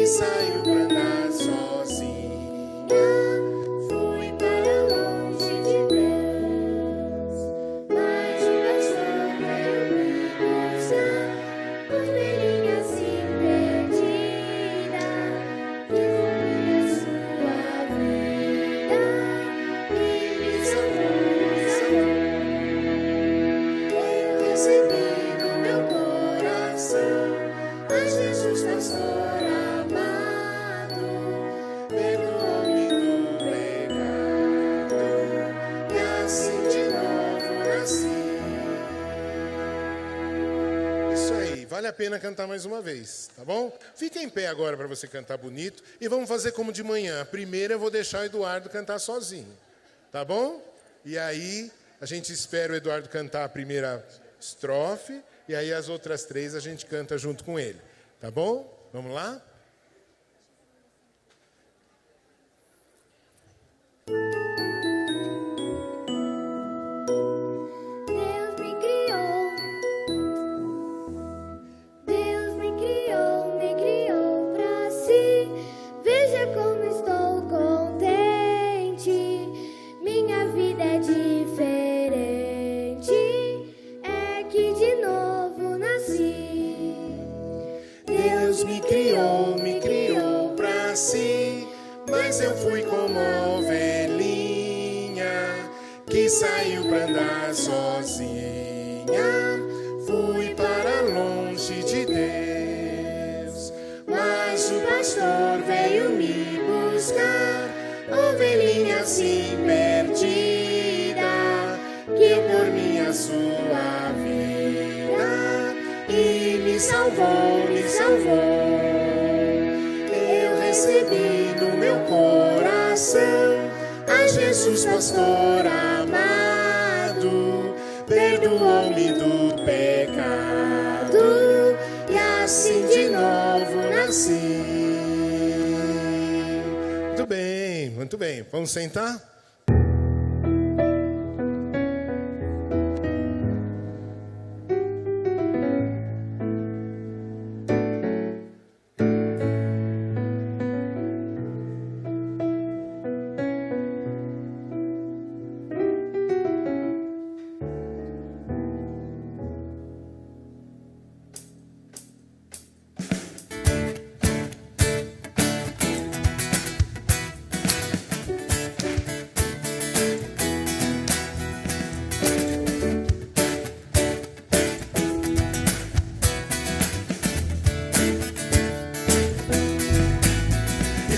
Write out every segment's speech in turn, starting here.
saiu pra andar sozinha. Fui para longe de Deus, mas o pastor veio me buscar, ovelhinha assim perdida, que foi a sua vida e me salvou, me salvou. Eu recebi no meu coração a Jesus pastor amado, perdoou-me do pecado e assim de novo nasci. Isso aí, vale a pena cantar mais uma vez, tá bom? Fica em pé agora para você cantar bonito e vamos fazer como de manhã. Primeiro eu vou deixar o Eduardo cantar sozinho, tá bom? E aí a gente espera o Eduardo cantar a primeira estrofe e aí as outras três a gente canta junto com ele, tá bom? Vamos lá? Deus me criou pra si. Veja como estou contente. Minha vida é diferente. É que de novo nasci. Deus me criou pra si. Mas eu fui como ovelhinha que saiu pra andar sozinha. Fui para longe de Deus, mas o pastor veio me buscar, ovelhinha assim perdida, que por mim a sua vida e me salvou, me salvou. Eu recebi no meu coração a Jesus pastor amado, perdoou-me do pecado e assim de novo nasci. Muito bem, muito bem. Vamos sentar?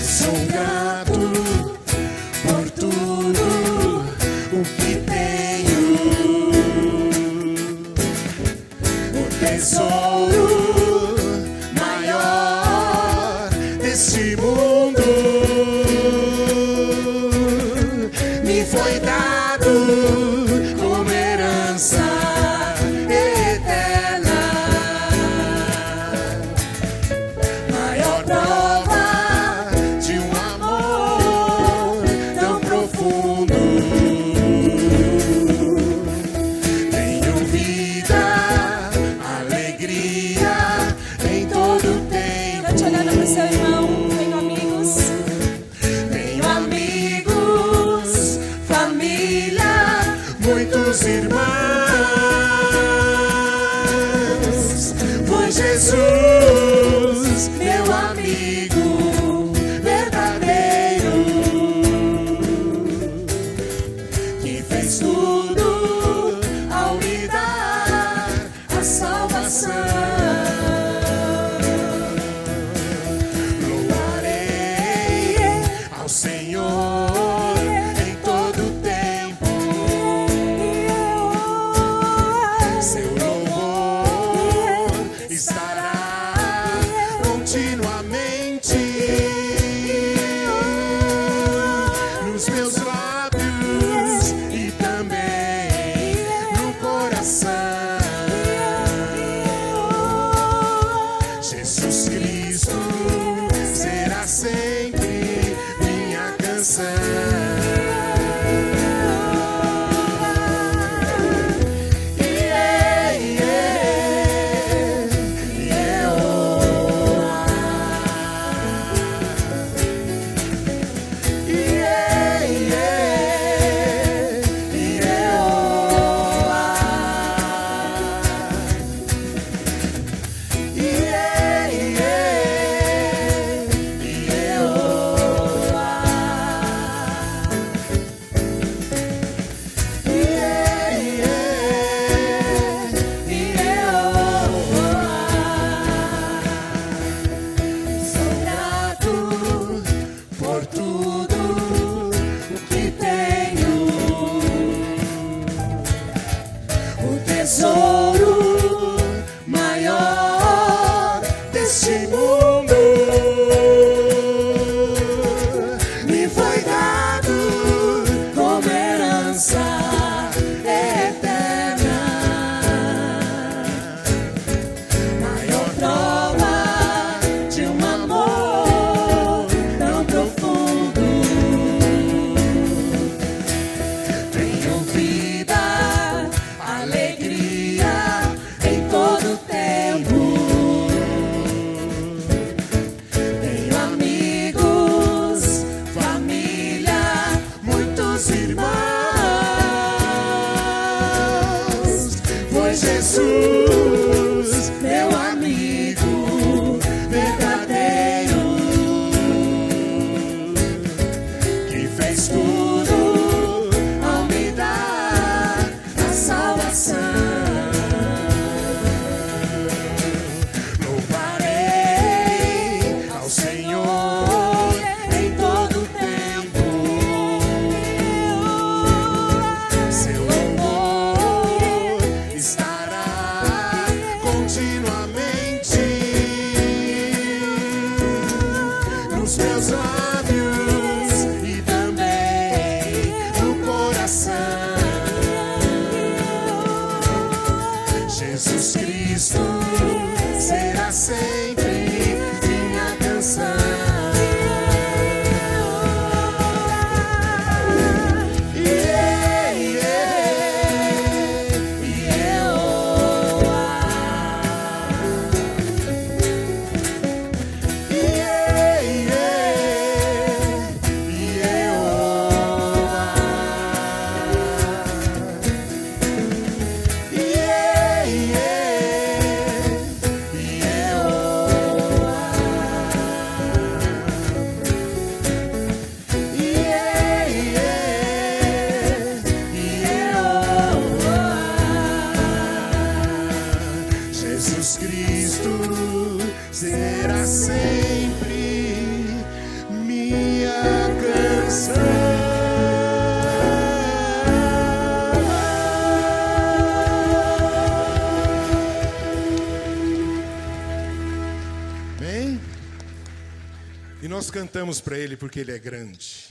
Sou grato por tudo o que tenho, o tesouro maior desse mundo me foi dado como herança eterna. Maior prova de um amor tão profundo. Tenho vida, alegria em todo tempo. Vai te olhando pro seu irmão. Tenho amigos. Tenho amigos, família, muitos irmãos. Foi Jesus, meu amigo verdadeiro, que fez tudo ao me dar a salvação. Louvarei ao Senhor em todo tempo. Seu louvor estará continuamente nos meus lábios e também no coração. Jesus Cristo será sempre minha canção. deste mundo me foi dado como herança eterna. Maior prova de um amor tão profundo. Tenho vida, alegria em todo tempo. Tenho amigos, família, muitos irmãos. Foi Jesus, meu amigo verdadeiro, que fez tudo ao me dar a salvação. Louvarei ao Senhor em todo tempo. Seu louvor estará continuamente nos meus lábios e também no coração. Jesus Cristo será sempre minha canção. Jesus Cristo será sempre minha canção. Bem, e nós cantamos para Ele porque Ele é grande.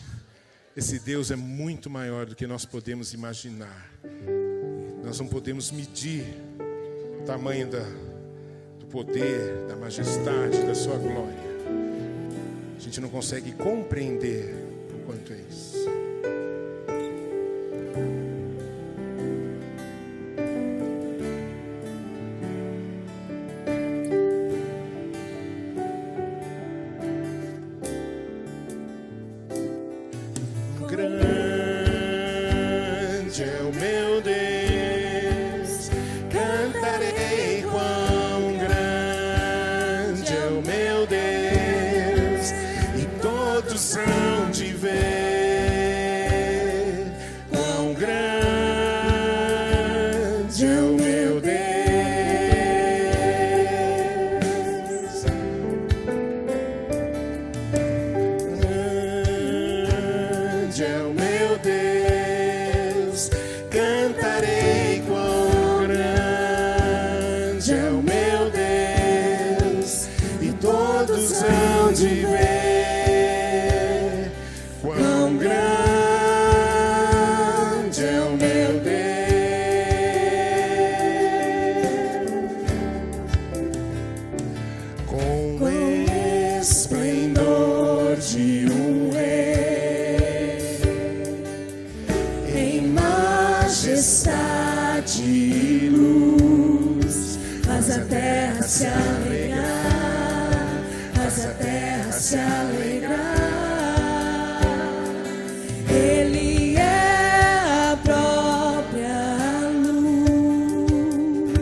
Esse Deus é muito maior do que nós podemos imaginar. Nós não podemos medir o tamanho do poder, da majestade, da sua glória. A gente não consegue compreender o quanto é isso. Grande é o meu Deus, cantarei quão grande é o meu Deus, e todos hão de ver quão grande é o meu Deus. Grande é o meu Deus, cantarei quão grande é o meu Deus, e todos hão de ver quão grande é o meu Deus. Com esplendor de um rei, em majestade e luz, faz a terra se alegrar, faz a terra se alegrar. Ele é a própria luz,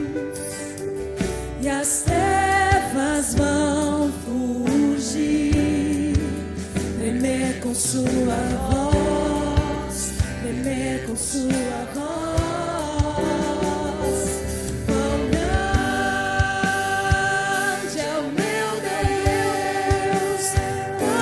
e as trevas vão fugir, tremer com sua voz, tremer com sua voz. Quão grande é o meu Deus, quão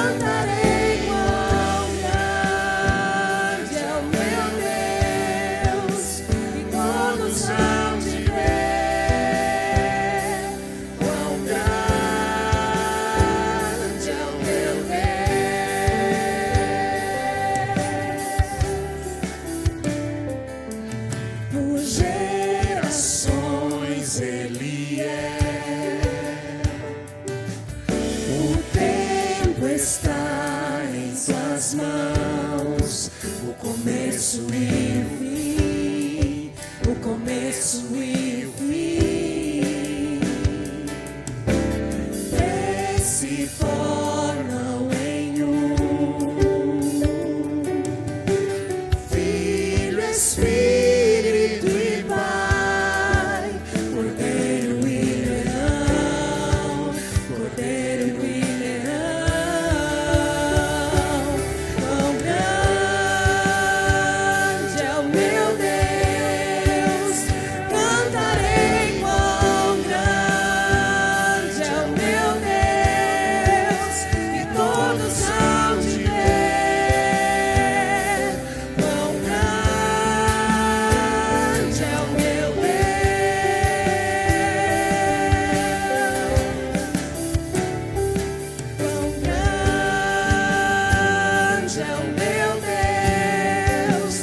está em suas mãos, o começo e o fim, o começo e o fim, se formam em um. Filho, Espírito e Pai, Cordeiro e Leão, Cordeiro e Leão. Quão grande é o meu Deus, cantarei. Quão grande é o meu Deus, e todos hão de ver. Quão grande é o meu Deus. Quão grande é o meu Deus,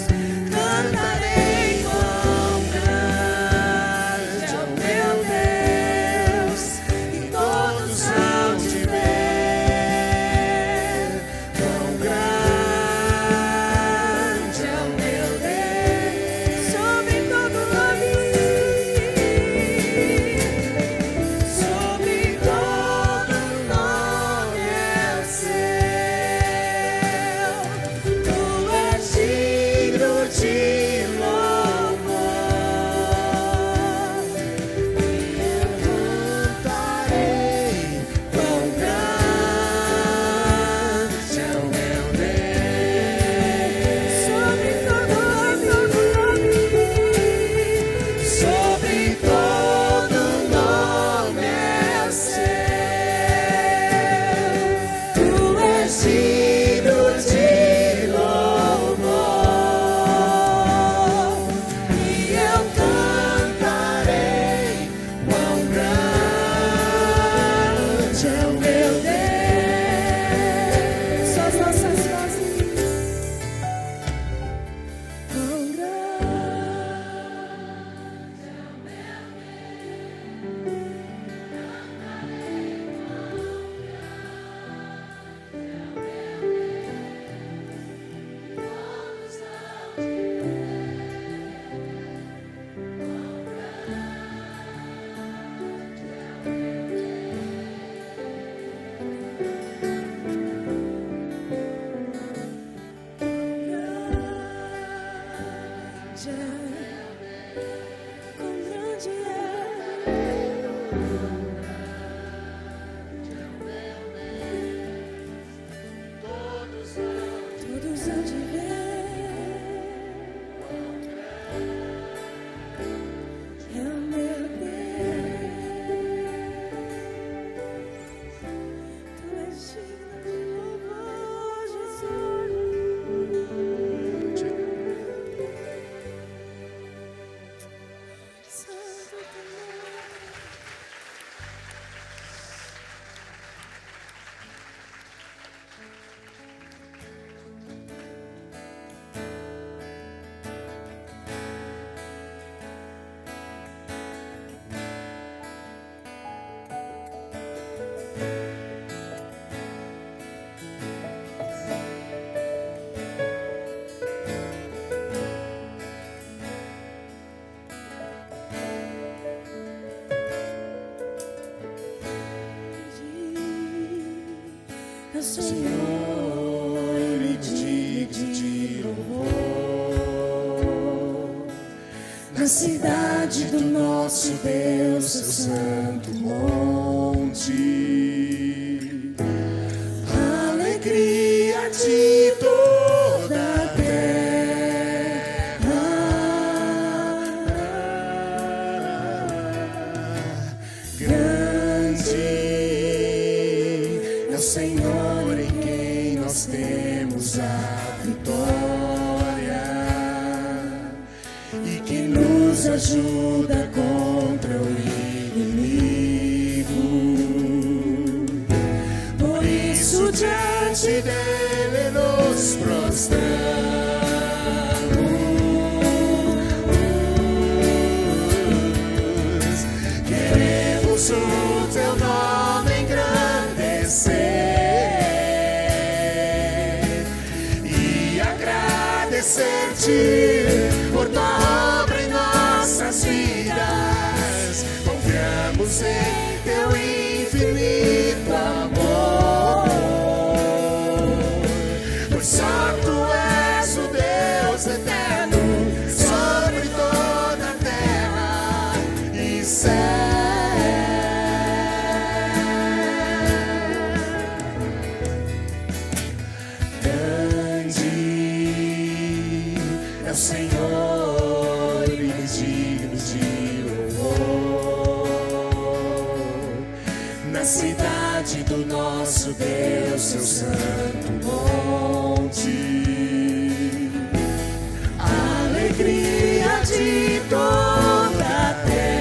cantarei. Quão grande é o meu Deus, e todos hão de ver. Quão grande é o meu Deus, sobre todo nome, sobre todo nome é o seu. Tu és digno de louvor, e eu cantarei. Quão grande é o meu Deus, sobre todo nome, sobre todo nome é o seu. Tu és digno de louvor, e eu cantarei. Quão grande é o meu Deus. Só as nossas vozes. Quão grande todos hão de ver. É o meu Deus, tu és digno de louvor, Jesus. Santo teu nome. O Senhor e digno de louvor, na cidade do nosso Deus, seu santo monte, alegria de toda a terra, grande é o Senhor em quem nós temos a vitória, e que nos ajuda contra o inimigo. Por isso diante dele nos prostramos, queremos o teu nome engrandecer. por tua obra em nossas vidas. Confiamos em teu infinito amor, pois só tu és o Deus eterno sobre toda a terra e céu. O Senhor e digno de louvor na cidade do nosso Deus, seu santo monte, a alegria de toda a terra.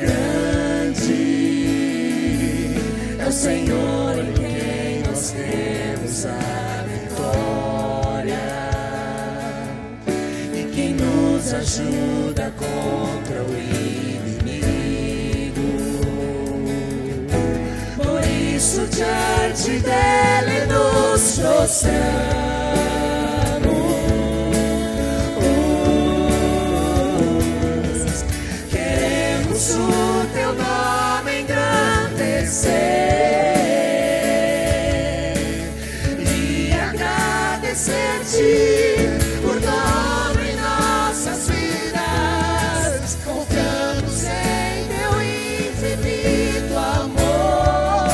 Grande é o Senhor, temos a vitória, e quem nos ajuda contra o inimigo. Por isso diante dele nos prostramos. Queremos o teu nome engrandecer, por tua obra em nossas vidas. Confiamos em teu infinito amor,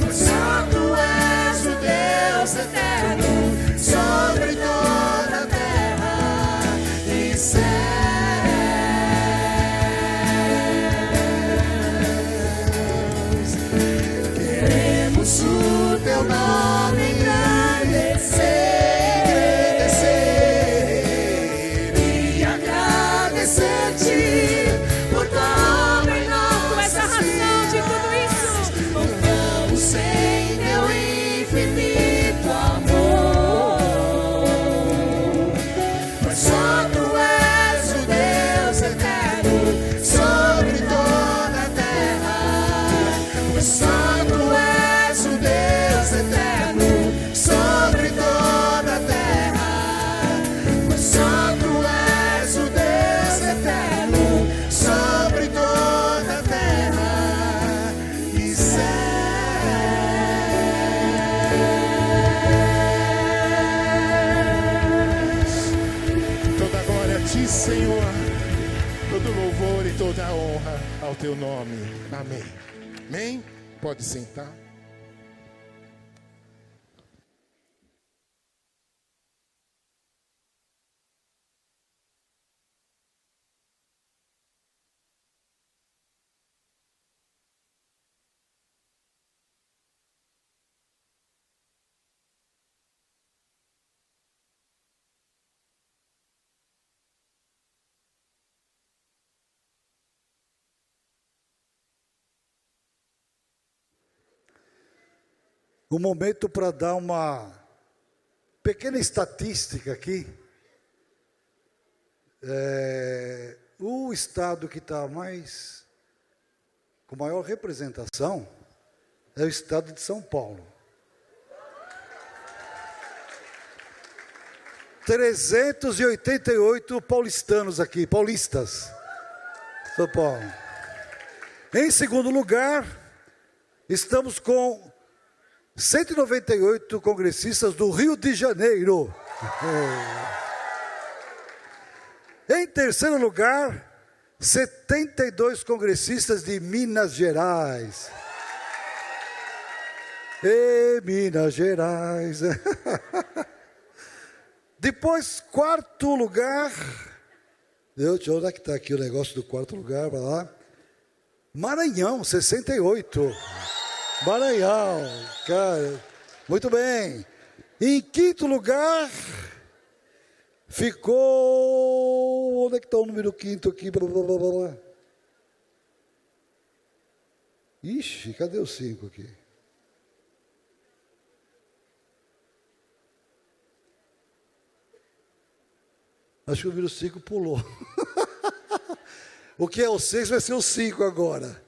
pois só tu és o Deus eterno sobre toda a terra e céu. Queremos o teu nome e agradecer-te por tua obra em nossas vidas. Confiamos em teu infinito amor, pois só tu és o Deus eterno sobre toda a terra. Pois só tu és o Deus eterno sobre toda a terra, pois só tu és o Deus eterno sobre toda a terra e céus. Toda glória a ti, Senhor, todo louvor e toda honra ao teu nome. Amém. Amém? Pode sentar. Um momento para dar uma pequena estatística aqui. O estado que está com maior representação é o estado de São Paulo. 388 paulistanos aqui, paulistas. São Paulo. Em segundo lugar, estamos com 198 congressistas do Rio de Janeiro. Em terceiro lugar, 72 congressistas de Minas Gerais. Minas Gerais. Depois, quarto lugar. Deixa eu ver onde é que está aqui o negócio do quarto lugar, vai lá. Maranhão, 68. Maranhão, cara, muito bem. Em quinto lugar, ficou... Onde é que está o número quinto aqui? Blá, blá, blá, blá. Ixi, cadê o 5 aqui? Acho que o número 5 pulou. O que é o 6 vai ser o 5 agora.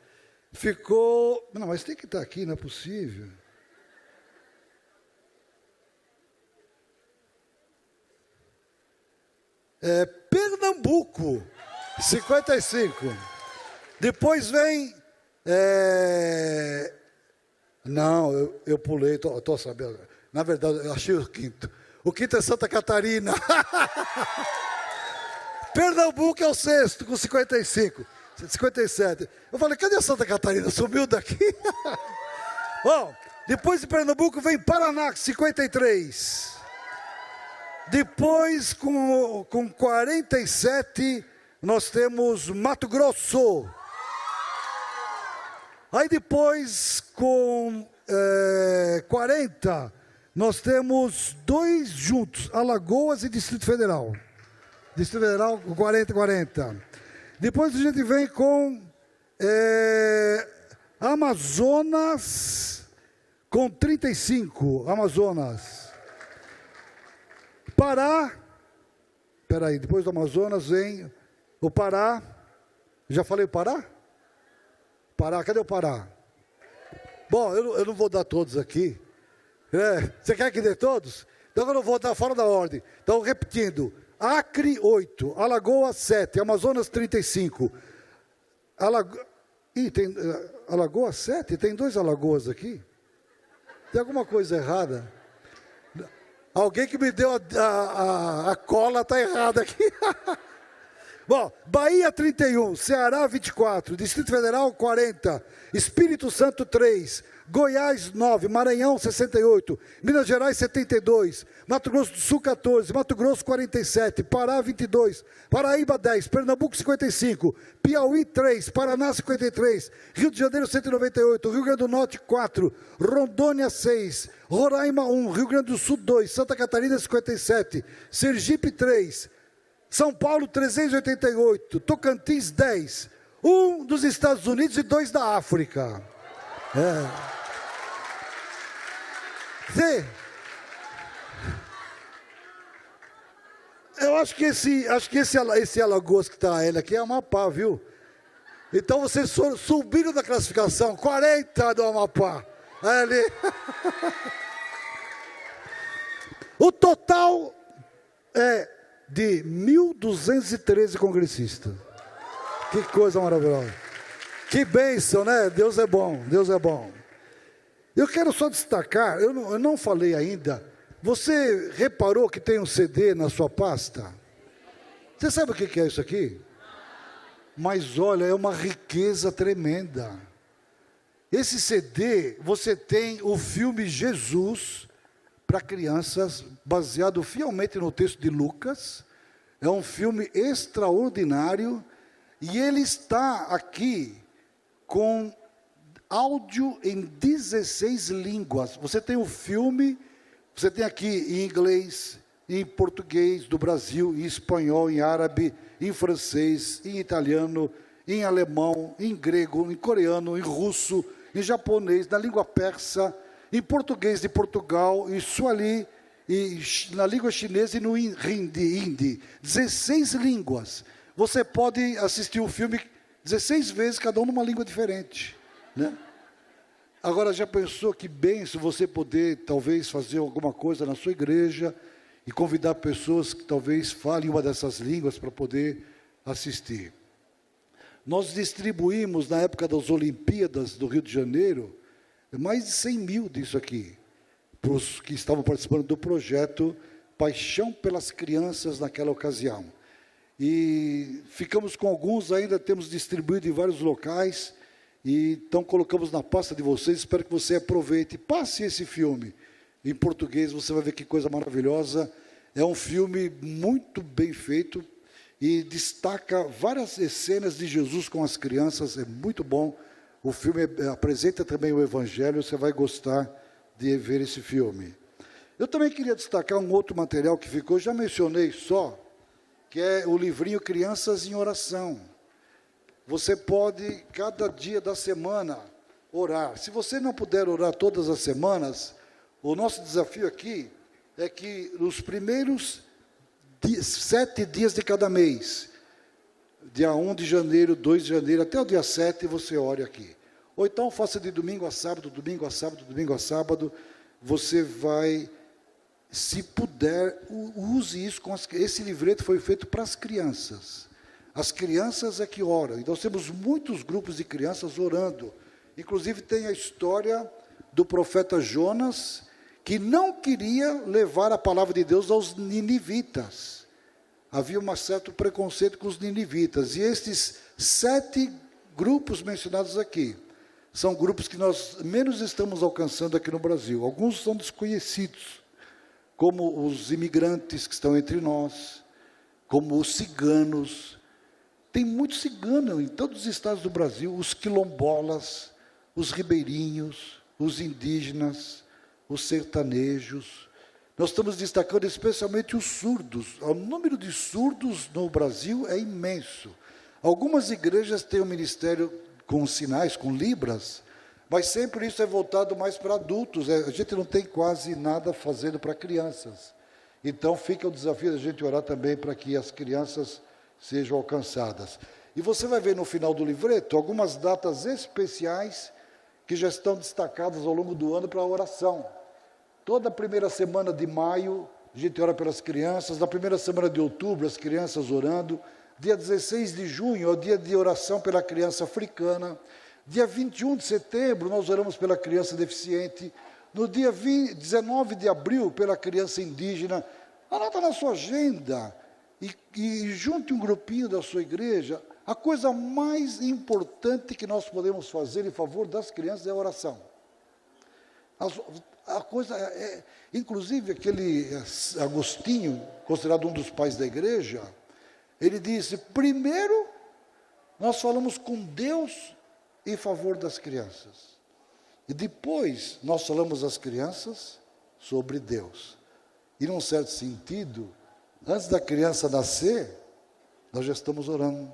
ficou... Não, mas tem que estar aqui, não é possível. Pernambuco, 55. Depois vem... Não, eu pulei, estou sabendo. Na verdade, eu achei o quinto. O quinto é Santa Catarina. Pernambuco é o sexto, com 55. 57. Eu falei, cadê a Santa Catarina? Sumiu daqui? Bom, depois de Pernambuco vem Paraná, 53. Depois, com 47, nós temos Mato Grosso. Aí depois, com 40, nós temos dois juntos, Alagoas e Distrito Federal. Distrito Federal, 40. Depois a gente vem com Amazonas, com 35, Amazonas. Pará, peraí, depois do Amazonas vem o Pará. Já falei o Pará? Pará, cadê o Pará? Bom, eu não vou dar todos aqui. Você quer que dê todos? Então eu não vou dar fora da ordem. Então, repetindo. Acre, 8. Alagoas, 7. Amazonas, 35. Tem Alagoas, 7? Tem 2 Alagoas aqui? Tem alguma coisa errada? Alguém que me deu a cola está errada aqui. Bom, Bahia 31, Ceará 24, Distrito Federal 40, Espírito Santo 3, Goiás 9, Maranhão 68, Minas Gerais 72, Mato Grosso do Sul 14, Mato Grosso 47, Pará 22, Paraíba 10, Pernambuco 55, Piauí 3, Paraná 53, Rio de Janeiro 198, Rio Grande do Norte 4, Rondônia 6, Roraima 1, Rio Grande do Sul 2, Santa Catarina 57, Sergipe 3, São Paulo 388, Tocantins 10, 1 dos Estados Unidos e 2 da África. Eu acho que esse Alagoas que está ele aqui é Amapá, viu? Então vocês subiram da classificação, 40 do Amapá. Ali. O total é de 1.213 congressistas. Que coisa maravilhosa. Que bênção, né? Deus é bom, Deus é bom. Eu quero só destacar, eu não falei ainda, você reparou que tem um CD na sua pasta? Você sabe o que é isso aqui? Mas olha, é uma riqueza tremenda. Esse CD, você tem o filme Jesus para crianças, baseado fielmente no texto de Lucas. É um filme extraordinário e ele está aqui com áudio em 16 línguas. Você tem o filme, você tem aqui em inglês, em português do Brasil, em espanhol, em árabe, em francês, em italiano, em alemão, em grego, em coreano, em russo, em japonês, na língua persa, em português de Portugal, em suali, e na língua chinesa e no hindi. 16 línguas. Você pode assistir o filme 16 vezes, cada um numa língua diferente, né? Agora, já pensou que benção você poder, talvez, fazer alguma coisa na sua igreja e convidar pessoas que talvez falem uma dessas línguas para poder assistir? Nós distribuímos, na época das Olimpíadas do Rio de Janeiro, mais de 100 mil disso aqui, para os que estavam participando do projeto Paixão pelas Crianças naquela ocasião. E ficamos com alguns, ainda temos distribuído em vários locais, e então colocamos na pasta de vocês, espero que você aproveite, passe esse filme em português, você vai ver que coisa maravilhosa. É um filme muito bem feito e destaca várias cenas de Jesus com as crianças, é muito bom. O filme apresenta também o Evangelho, você vai gostar de ver esse filme. Eu também queria destacar um outro material que ficou, já mencionei só, que é o livrinho Crianças em Oração. Você pode, cada dia da semana, orar. Se você não puder orar todas as semanas, o nosso desafio aqui é que nos primeiros 7 dias de cada mês, dia 1 de janeiro, 2 de janeiro, até o dia 7, você ore aqui. Ou então faça de domingo a sábado, domingo a sábado, domingo a sábado. Você vai, se puder, use isso. Esse livreto foi feito para as crianças. As crianças é que oram. Então, temos muitos grupos de crianças orando. Inclusive, tem a história do profeta Jonas, que não queria levar a palavra de Deus aos ninivitas. Havia um certo preconceito com os ninivitas. E estes 7 grupos mencionados aqui são grupos que nós menos estamos alcançando aqui no Brasil. Alguns são desconhecidos, como os imigrantes que estão entre nós, como os ciganos. Tem muito cigano em todos os estados do Brasil, os quilombolas, os ribeirinhos, os indígenas, os sertanejos. Nós estamos destacando especialmente os surdos. O número de surdos no Brasil é imenso. Algumas igrejas têm um ministério com sinais, com libras, mas sempre isso é voltado mais para adultos. A gente não tem quase nada fazendo para crianças. Então fica o desafio da gente orar também para que as crianças sejam alcançadas. E você vai ver no final do livreto algumas datas especiais que já estão destacadas ao longo do ano para a oração. Toda a primeira semana de maio, a gente ora pelas crianças. Na primeira semana de outubro, as crianças orando. Dia 16 de junho é o dia de oração pela criança africana. Dia 21 de setembro, nós oramos pela criança deficiente. No dia 19 de abril, pela criança indígena. Anota na sua agenda e junte um grupinho da sua igreja. A coisa mais importante que nós podemos fazer em favor das crianças é a oração. A coisa inclusive, aquele Agostinho, considerado um dos pais da igreja, ele disse: primeiro, nós falamos com Deus em favor das crianças. E depois, nós falamos às crianças sobre Deus. E, num certo sentido, antes da criança nascer, nós já estamos orando,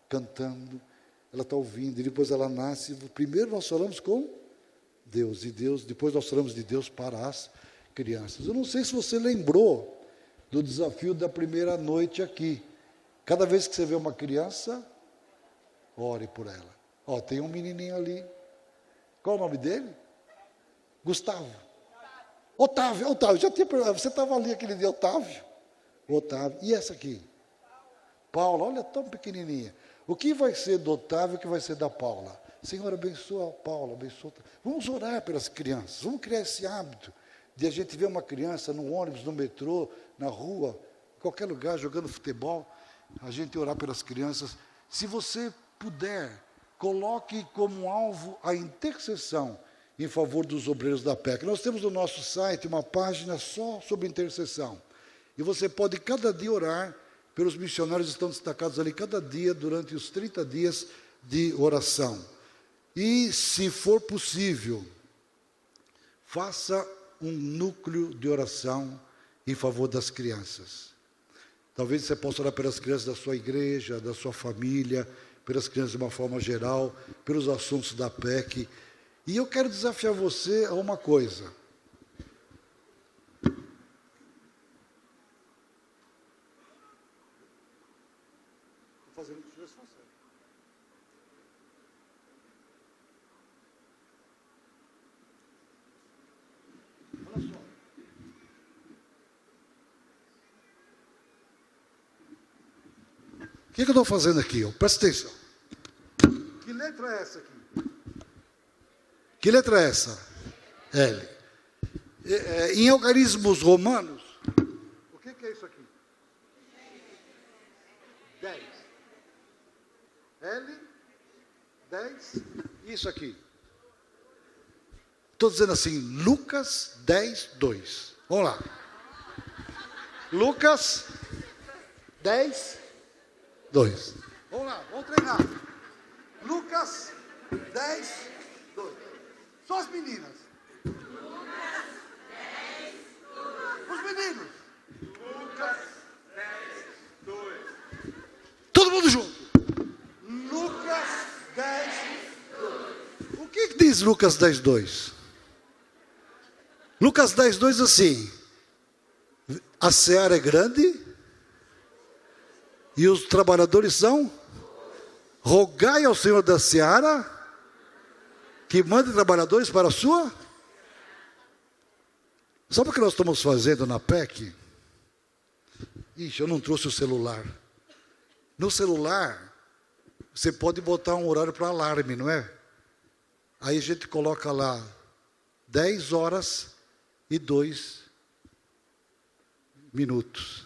cantando. Ela está ouvindo, e depois ela nasce. Primeiro nós falamos com Deus, e depois nós falamos de Deus para as crianças. Eu não sei se você lembrou do desafio da primeira noite aqui. Cada vez que você vê uma criança, ore por ela. Tem um menininho ali. Qual é o nome dele? Gustavo. Otávio. Já tinha, você estava ali aquele dia, Otávio. E essa aqui? Paula, olha, tão pequenininha. O que vai ser do Otávio, o que vai ser da Paula? Senhor, abençoa a Paula, abençoa. Vamos orar pelas crianças, vamos criar esse hábito de a gente ver uma criança no ônibus, no metrô, na rua, em qualquer lugar, jogando futebol, a gente orar pelas crianças. Se você puder, coloque como alvo a intercessão em favor dos obreiros da PEC. Nós temos no nosso site uma página só sobre intercessão. E você pode cada dia orar pelos missionários que estão destacados ali, cada dia, durante os 30 dias de oração. E, se for possível, faça um núcleo de oração em favor das crianças. Talvez você possa orar pelas crianças da sua igreja, da sua família, pelas crianças de uma forma geral, pelos assuntos da PEC. E eu quero desafiar você a uma coisa. Estou fazendo o que vocês fazem. Olha só. O que eu estou fazendo aqui? Presta atenção. Que letra é essa aqui? Que letra é essa? L. Em algarismos romanos, o que é isso aqui? 10. L, 10, isso aqui. Estou dizendo assim, Lucas 10, 2. Vamos lá. Lucas 10, 2. Vamos lá, vamos treinar. Lucas 10, 2. Só as meninas. Lucas 10, 2. Os meninos. Lucas 10, 2. Todo mundo junto. Lucas 10, 2. O que diz Lucas 10, 2? Lucas 10, 2 assim: a seara é grande e os trabalhadores são rogai ao Senhor da seara que mande trabalhadores para a sua. Sabe o que nós estamos fazendo na PEC? Ixi, eu não trouxe o celular. No celular, você pode botar um horário para alarme, não é? Aí a gente coloca lá 10 horas e 2 minutos.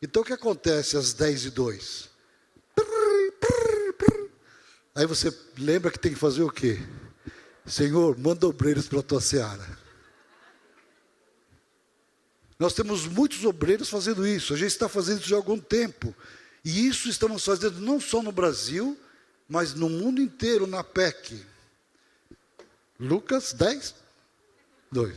Então o que acontece às 10 e 2? Aí você lembra que tem que fazer o quê? Senhor, manda obreiros para a tua seara. Nós temos muitos obreiros fazendo isso. A gente está fazendo isso já há algum tempo. E isso estamos fazendo não só no Brasil, mas no mundo inteiro, na PEC. Lucas 10, 2.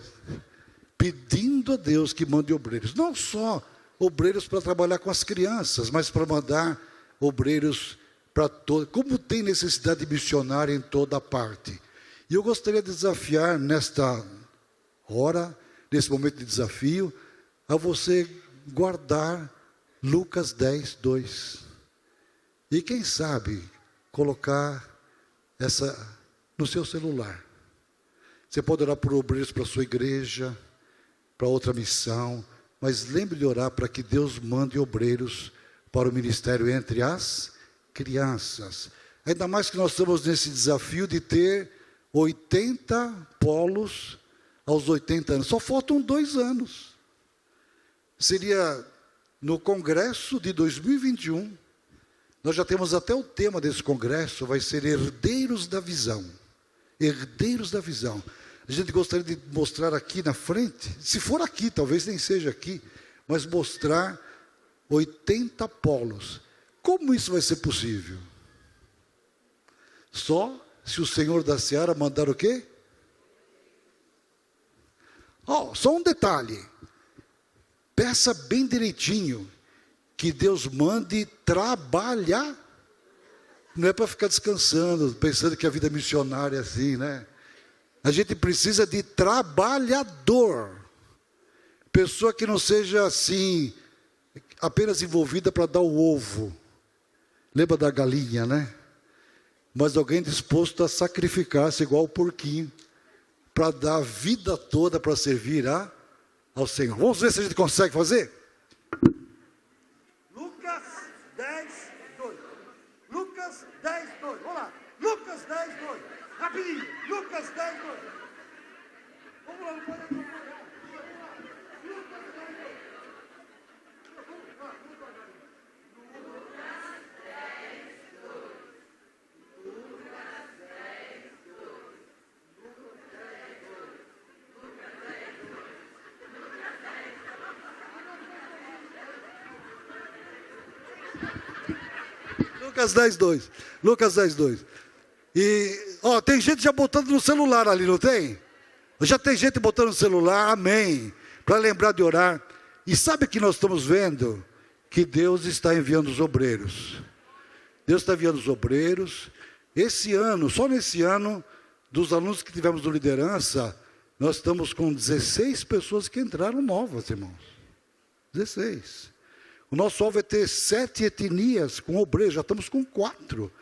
Pedindo a Deus que mande obreiros. Não só obreiros para trabalhar com as crianças, mas para mandar obreiros para todo. Como tem necessidade missionária em toda parte. E eu gostaria de desafiar nesta hora, nesse momento de desafio, a você guardar Lucas 10, 2. E quem sabe colocar essa no seu celular. Você pode orar por obreiros para a sua igreja, para outra missão, mas lembre de orar para que Deus mande obreiros para o ministério entre as crianças. Ainda mais que nós estamos nesse desafio de ter 80 polos aos 80 anos. Só faltam 2 anos. Seria no congresso de 2021, nós já temos até o tema desse congresso, vai ser Herdeiros da Visão. Herdeiros da Visão. A gente gostaria de mostrar aqui na frente, se for aqui, talvez nem seja aqui, mas mostrar 80 polos. Como isso vai ser possível? Só se o Senhor da seara mandar o quê? Só um detalhe. Peça bem direitinho que Deus mande trabalhar. Não é para ficar descansando, pensando que a vida missionária é assim, né? A gente precisa de trabalhador. Pessoa que não seja assim, apenas envolvida para dar o ovo. Lembra da galinha, né? Mas alguém disposto a sacrificar-se igual o porquinho, para dar a vida toda para servir ao Senhor. Vamos ver se a gente consegue fazer? Lucas 10, 2. Lucas 10, 2. Vamos lá. Lucas 10, 2. Rapidinho. Lucas 10, 2. Vamos lá. Lucas 10, 2. Lucas 10, 2. Lucas 10, 2. E, tem gente já botando no celular ali, não tem? Já tem gente botando no celular, amém. Para lembrar de orar. E sabe que nós estamos vendo? Que Deus está enviando os obreiros. Deus está enviando os obreiros. Esse ano, só nesse ano, dos alunos que tivemos do liderança, nós estamos com 16 pessoas que entraram novas, irmãos. 16. O nosso alvo é ter 7 etnias com obreiros, já estamos com 4.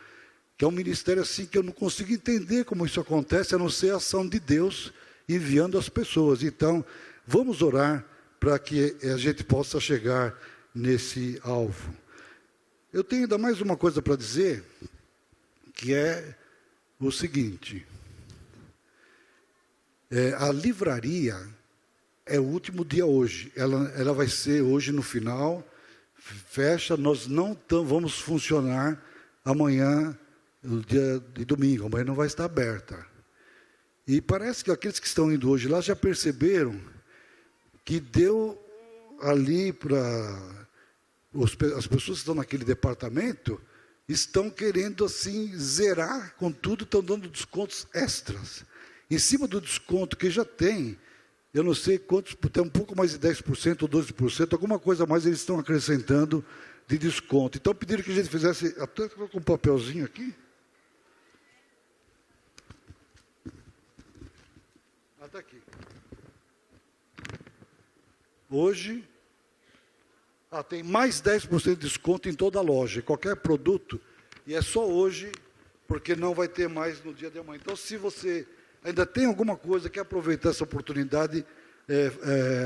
Que é um ministério assim que eu não consigo entender como isso acontece, a não ser a ação de Deus enviando as pessoas. Então, vamos orar para que a gente possa chegar nesse alvo. Eu tenho ainda mais uma coisa para dizer, que é o seguinte. A livraria é o último dia hoje. Ela vai ser hoje no final. Fecha, nós não vamos funcionar amanhã, no dia de domingo, amanhã não vai estar aberta. E parece que aqueles que estão indo hoje lá já perceberam que deu ali para as pessoas que estão naquele departamento, estão querendo assim zerar com tudo, estão dando descontos extras. Em cima do desconto que já tem, eu não sei quantos, tem um pouco mais de 10% ou 12%, alguma coisa a mais eles estão acrescentando de desconto. Então pediram que a gente fizesse, até com um papelzinho aqui. Até aqui. Hoje, tem mais 10% de desconto em toda a loja. Qualquer produto E é só hoje, porque não vai ter mais no dia de amanhã. Então, se você ainda tem alguma coisa, quer aproveitar essa oportunidade,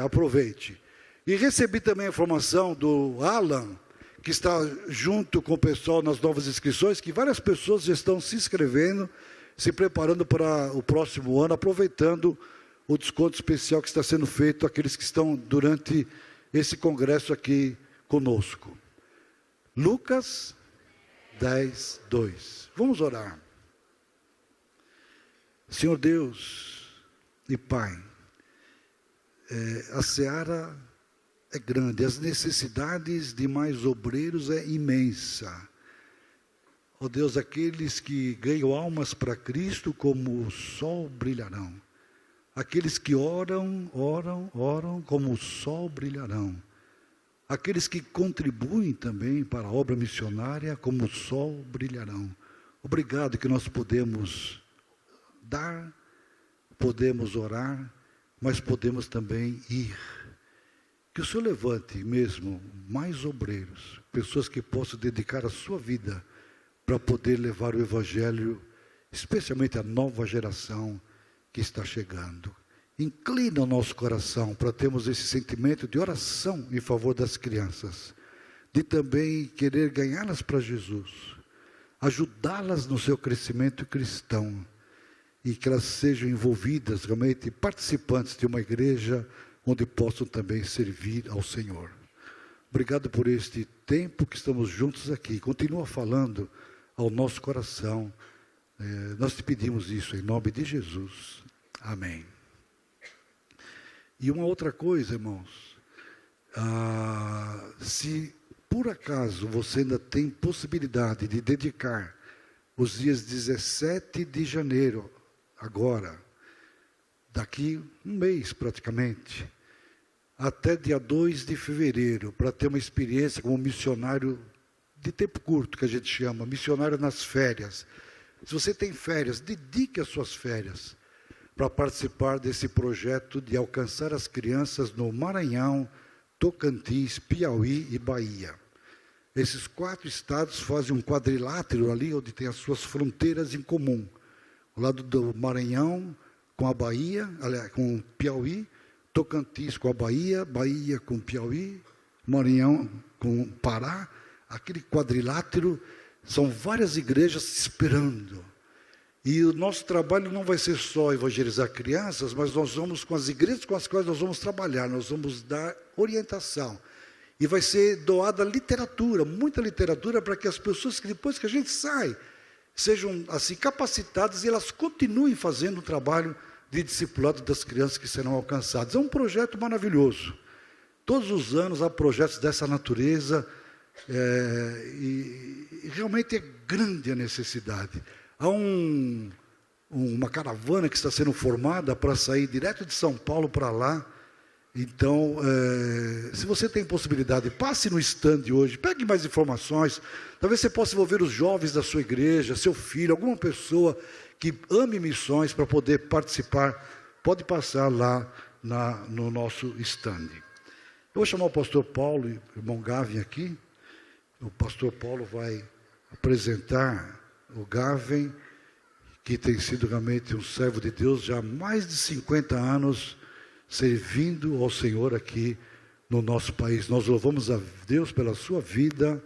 aproveite. E recebi também a informação do Alan, que está junto com o pessoal nas novas inscrições, que várias pessoas já estão se inscrevendo, se preparando para o próximo ano, aproveitando o desconto especial que está sendo feito àqueles que estão durante esse congresso aqui conosco. Lucas 10, 2. Vamos orar. Senhor Deus e Pai, a seara é grande, as necessidades de mais obreiros é imensa. Ó Deus, aqueles que ganham almas para Cristo como o sol brilharão. Aqueles que oram, como o sol brilharão. Aqueles que contribuem também para a obra missionária, como o sol brilharão. Obrigado que nós podemos dar, podemos orar, mas podemos também ir. Que o Senhor levante mesmo mais obreiros, pessoas que possam dedicar a sua vida para poder levar o Evangelho, especialmente à nova geração que está chegando. Inclina o nosso coração para termos esse sentimento de oração em favor das crianças, de também querer ganhá-las para Jesus, ajudá-las no seu crescimento cristão, e que elas sejam envolvidas, realmente participantes de uma igreja onde possam também servir ao Senhor. Obrigado por este tempo que estamos juntos aqui. Continua falando ao nosso coração. Nós te pedimos isso em nome de Jesus. Amém. E uma outra coisa, irmãos. Se por acaso você ainda tem possibilidade de dedicar os dias 17 de janeiro, agora, daqui um mês praticamente, até dia 2 de fevereiro, para ter uma experiência como missionário de tempo curto, que a gente chama, missionário nas férias. Se você tem férias, dedique as suas férias para participar desse projeto de alcançar as crianças no Maranhão, Tocantins, Piauí e Bahia. Esses 4 estados fazem um quadrilátero ali, onde tem as suas fronteiras em comum. O lado do Maranhão com a Bahia, com o Piauí, Tocantins com a Bahia, Bahia com Piauí, Maranhão com Pará. Aquele quadrilátero, são várias igrejas esperando. E o nosso trabalho não vai ser só evangelizar crianças, mas nós vamos, com as igrejas com as quais nós vamos trabalhar, nós vamos dar orientação. E vai ser doada literatura, muita literatura, para que as pessoas que depois que a gente sai, sejam assim capacitadas e elas continuem fazendo o trabalho de discipulado das crianças que serão alcançadas. É um projeto maravilhoso. Todos os anos há projetos dessa natureza, e realmente é grande a necessidade. Há uma caravana que está sendo formada para sair direto de São Paulo para lá. Então, se você tem possibilidade, passe no stand hoje, pegue mais informações. Talvez você possa envolver os jovens da sua igreja, seu filho, alguma pessoa que ame missões para poder participar. Pode passar lá no nosso stand. Eu vou chamar o pastor Paulo e o irmão Gavin aqui. O pastor Paulo vai apresentar o Gavin, que tem sido realmente um servo de Deus já há mais de 50 anos, servindo ao Senhor aqui no nosso país. Nós louvamos a Deus pela sua vida,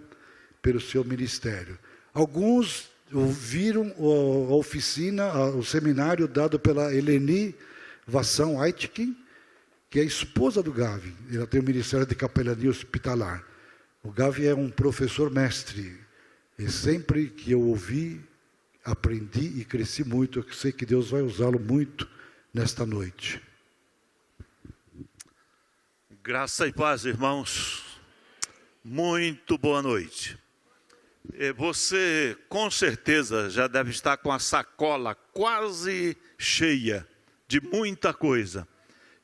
pelo seu ministério. Alguns ouviram a oficina, o seminário dado pela Eleni Vassão Aitken, que é a esposa do Gavin. Ela tem o ministério de capelania hospitalar. O Gavin é um professor mestre. E sempre que eu ouvi, aprendi e cresci muito. Eu sei que Deus vai usá-lo muito nesta noite. Graça e paz, irmãos. Muito boa noite. Você, com certeza, já deve estar com a sacola quase cheia de muita coisa.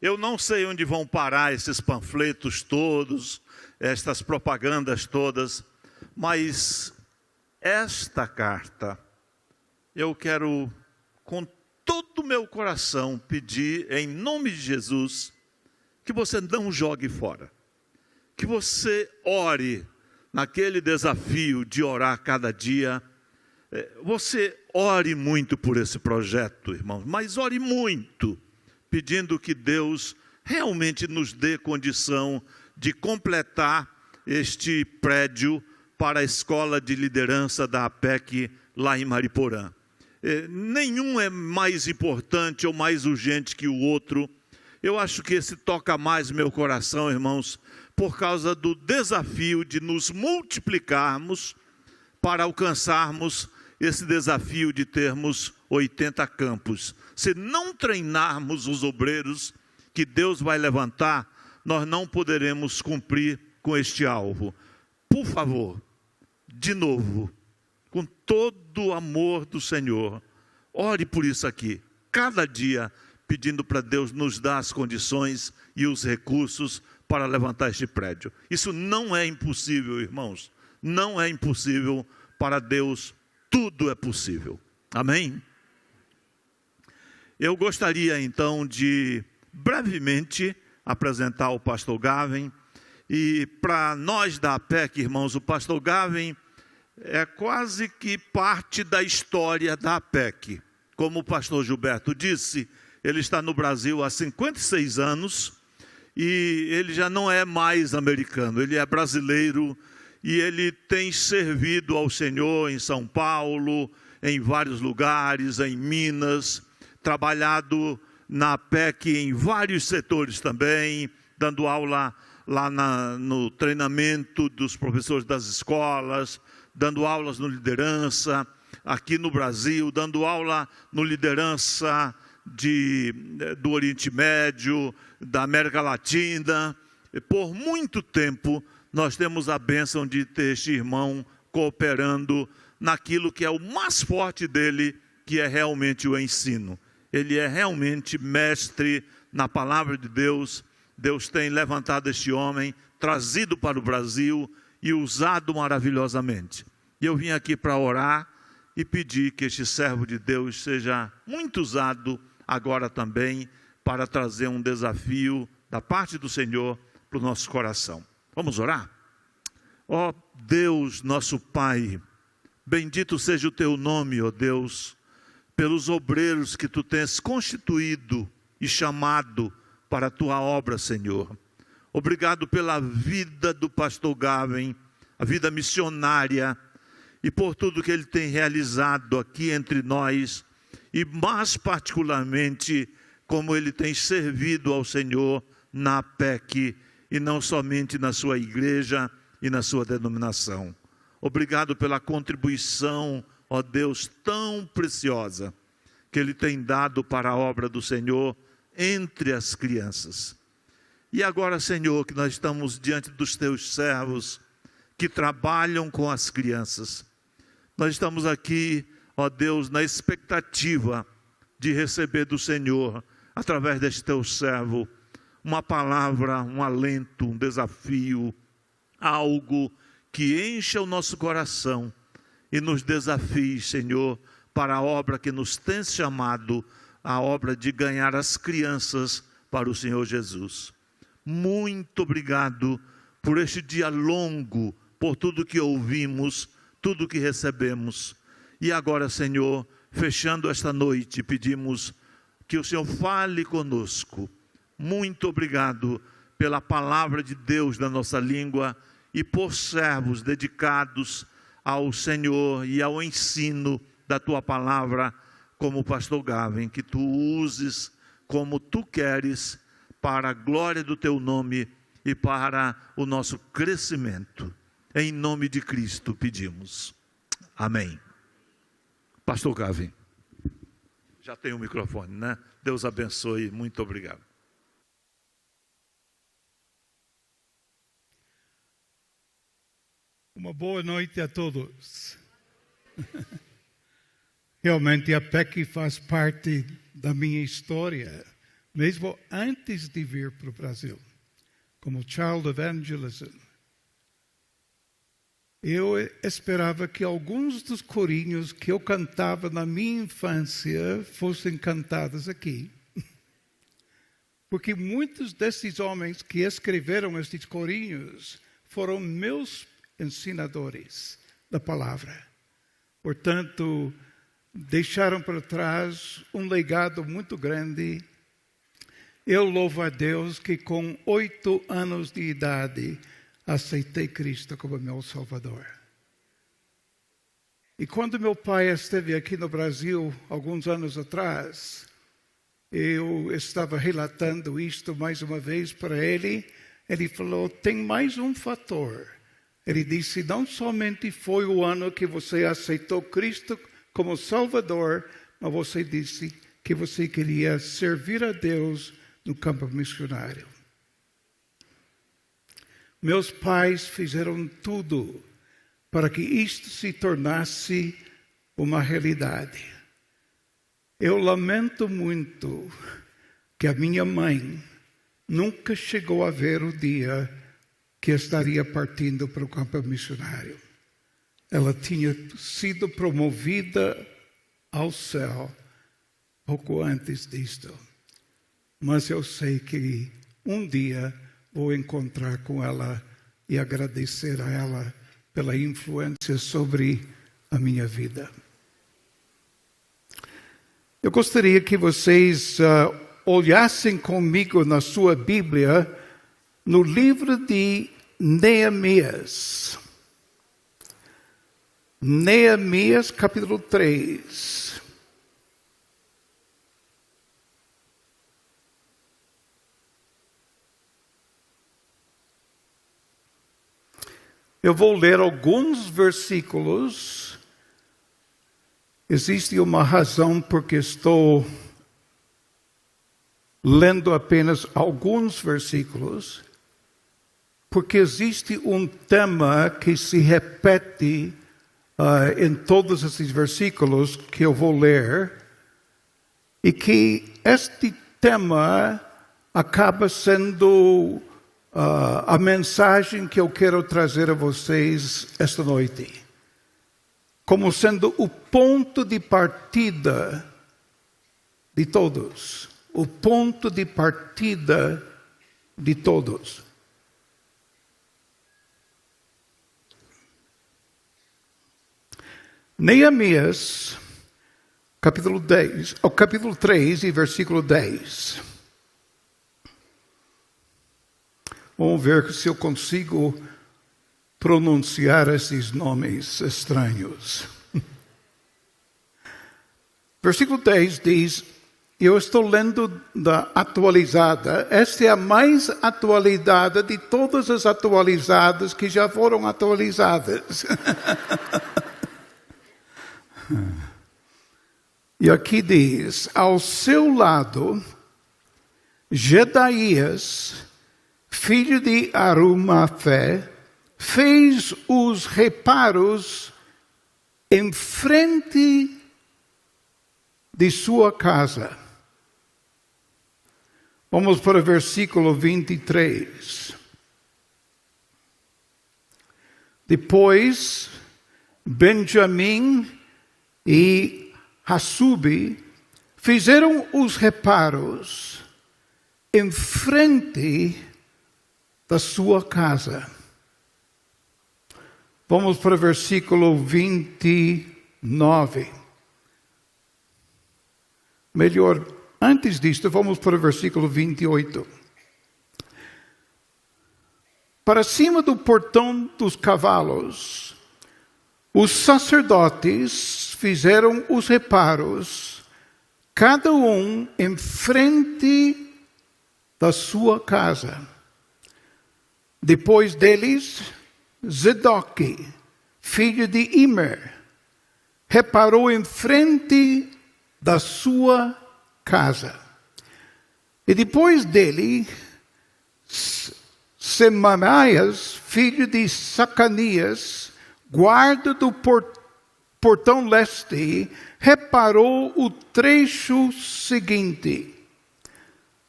Eu não sei onde vão parar esses panfletos todos, estas propagandas todas, mas esta carta, eu quero, com todo o meu coração, pedir, em nome de Jesus, que você não jogue fora, que você ore naquele desafio de orar cada dia Você ore muito por esse projeto, irmãos, mas ore muito, pedindo que Deus realmente nos dê condição de completar este prédio para a escola de liderança da APEC lá em Mariporã. Nenhum é mais importante ou mais urgente que o outro. Eu acho que esse toca mais meu coração, irmãos, por causa do desafio de nos multiplicarmos para alcançarmos esse desafio de termos 80 campos. Se não treinarmos os obreiros que Deus vai levantar, nós não poderemos cumprir com este alvo. Por favor, de novo, com todo o amor do Senhor, ore por isso aqui, cada dia, pedindo para Deus nos dar as condições e os recursos para levantar este prédio. Isso não é impossível, irmãos. Não é impossível. Para Deus, tudo é possível. Amém? Eu gostaria, então, de brevemente apresentar o pastor Gavin. E para nós da APEC, irmãos, o pastor Gavin é quase que parte da história da APEC. Como o pastor Gilberto disse, ele está no Brasil há 56 anos e ele já não é mais americano, ele é brasileiro e ele tem servido ao Senhor em São Paulo, em vários lugares, em Minas, trabalhado na APEC em vários setores também, dando aula lá no treinamento dos professores das escolas, dando aulas no liderança, aqui no Brasil, dando aula no liderança do Oriente Médio, da América Latina. Por muito tempo, nós temos a bênção de ter este irmão cooperando naquilo que é o mais forte dele, que é realmente o ensino. Ele é realmente mestre na palavra de Deus. Deus tem levantado este homem, trazido para o Brasil e usado maravilhosamente. E eu vim aqui para orar e pedir que este servo de Deus seja muito usado agora também para trazer um desafio da parte do Senhor para o nosso coração. Vamos orar? Ó Deus, nosso Pai, bendito seja o teu nome, ó Deus, pelos obreiros que tu tens constituído e chamado para a tua obra, Senhor. Obrigado pela vida do pastor Gavin, a vida missionária, e por tudo que ele tem realizado aqui entre nós, e mais particularmente como ele tem servido ao Senhor na APEC, e não somente na sua igreja e na sua denominação. Obrigado pela contribuição, ó Deus, tão preciosa, que ele tem dado para a obra do Senhor entre as crianças. E agora, Senhor, que nós estamos diante dos teus servos que trabalham com as crianças, nós estamos aqui, ó Deus, na expectativa de receber do Senhor, através deste teu servo, uma palavra, um alento, um desafio, algo que encha o nosso coração e nos desafie, Senhor, para a obra que nos tens chamado, a obra de ganhar as crianças para o Senhor Jesus. Muito obrigado por este dia longo, por tudo que ouvimos, tudo que recebemos. E agora, Senhor, fechando esta noite, pedimos que o Senhor fale conosco. Muito obrigado pela palavra de Deus na nossa língua e por servos dedicados ao Senhor e ao ensino da tua palavra, como o pastor Gavin, que tu uses como tu queres, para a glória do teu nome e para o nosso crescimento. Em nome de Cristo pedimos. Amém. Pastor Gavin, já tem o microfone, né? Deus abençoe, muito obrigado. Uma boa noite a todos. Realmente a APEC faz parte da minha história, mesmo antes de vir para o Brasil, como Child Evangelism. Eu esperava que alguns dos corinhos que eu cantava na minha infância fossem cantados aqui. Porque muitos desses homens que escreveram estes corinhos foram meus ensinadores da palavra. Portanto, deixaram para trás um legado muito grande. Eu louvo a Deus que com 8 anos de idade aceitei Cristo como meu Salvador. E quando meu pai esteve aqui no Brasil, alguns anos atrás, eu estava relatando isto mais uma vez para ele. Ele falou, tem mais um fator. Ele disse, não somente foi o ano que você aceitou Cristo como Salvador, mas você disse que você queria servir a Deus no campo missionário. Meus pais fizeram tudo para que isto se tornasse uma realidade. Eu lamento muito que a minha mãe nunca chegou a ver o dia que estaria partindo para o campo missionário. Ela tinha sido promovida ao céu pouco antes disto. Mas eu sei que um dia vou encontrar com ela e agradecer a ela pela influência sobre a minha vida. Eu gostaria que vocês olhassem comigo na sua Bíblia, no livro de Neemias. Neemias, capítulo 3. Eu vou ler alguns versículos. Existe uma razão porque estou lendo apenas alguns versículos, porque existe um tema que se repete em todos esses versículos que eu vou ler, e que este tema acaba sendo a mensagem que eu quero trazer a vocês esta noite, como sendo o ponto de partida de todos. O ponto de partida de todos. Neemias, capítulo 3 e versículo 10. Vamos ver se eu consigo pronunciar esses nomes estranhos. Versículo 10 diz, eu estou lendo da atualizada. Esta é a mais atualizada de todas as atualizadas que já foram atualizadas. E aqui diz, ao seu lado, Gedaías, filho de Arumafé, fez os reparos em frente de sua casa. Vamos para o versículo 23. Depois, Benjamim e Hassubi fizeram os reparos em frente da sua casa. Vamos para o versículo 29. Melhor, antes disto, vamos para o versículo 28. Para cima do portão dos cavalos, os sacerdotes fizeram os reparos, cada um em frente da sua casa. Depois deles, Zedoque, filho de Imer, reparou em frente da sua casa. E depois dele, Semaias, filho de Sacanias, guarda do portão leste, reparou o trecho seguinte.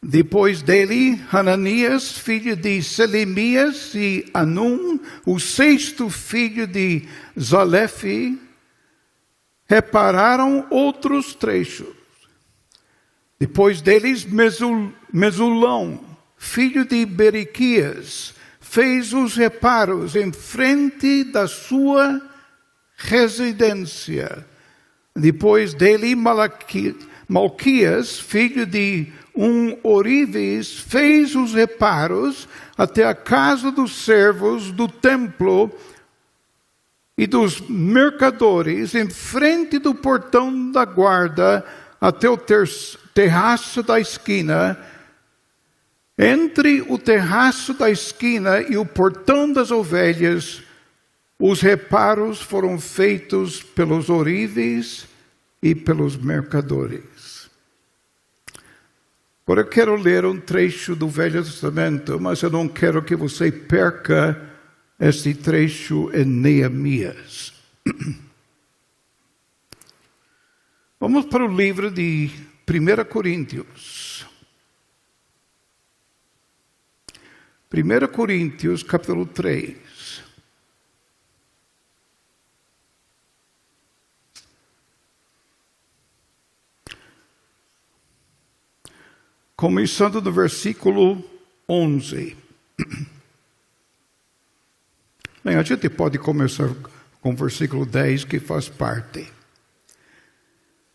Depois dele, Hananias, filho de Selemias e Anum, o 6º filho de Zalefe, repararam outros trechos. Depois deles, Mesulão, filho de Berequias, fez os reparos em frente da sua residência. Depois dele, Malquias, filho de Orives, fez os reparos até a casa dos servos do templo e dos mercadores, em frente do portão da guarda, até o terraço da esquina. Entre o terraço da esquina e o portão das ovelhas, os reparos foram feitos pelos Orives e pelos mercadores. Agora eu quero ler um trecho do Velho Testamento, mas eu não quero que você perca este trecho em Neemias. Vamos para o livro de 1 Coríntios. 1 Coríntios, capítulo 3. Começando do versículo 11. Bem, a gente pode começar com o versículo 10, que faz parte.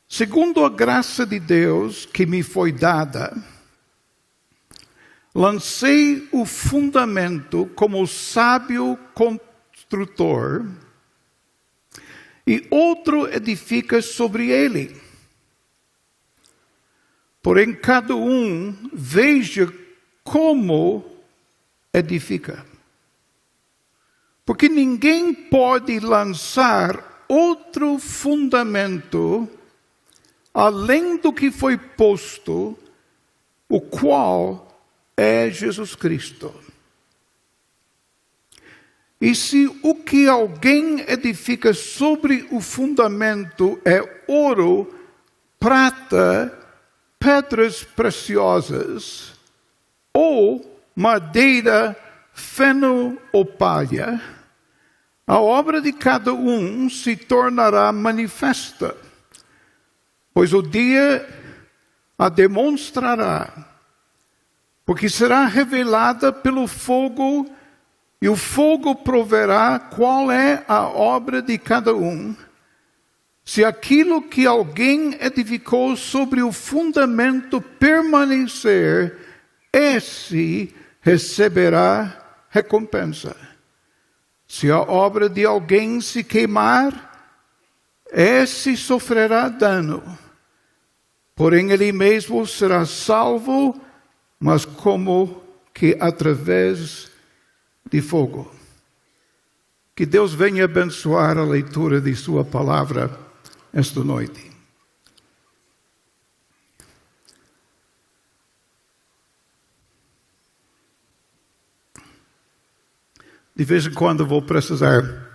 Segundo a graça de Deus que me foi dada, lancei o fundamento como sábio construtor, e outro edifica sobre ele. Porém, cada um veja como edifica. Porque ninguém pode lançar outro fundamento além do que foi posto, o qual é Jesus Cristo. E se o que alguém edifica sobre o fundamento é ouro, prata, pedras preciosas, ou madeira, feno ou palha, a obra de cada um se tornará manifesta, pois o dia a demonstrará, porque será revelada pelo fogo, e o fogo proverá qual é a obra de cada um. Se aquilo que alguém edificou sobre o fundamento permanecer, esse receberá recompensa. Se a obra de alguém se queimar, esse sofrerá dano. Porém, ele mesmo será salvo, mas como que através de fogo. Que Deus venha abençoar a leitura de sua palavra esta noite. De vez em quando vou precisar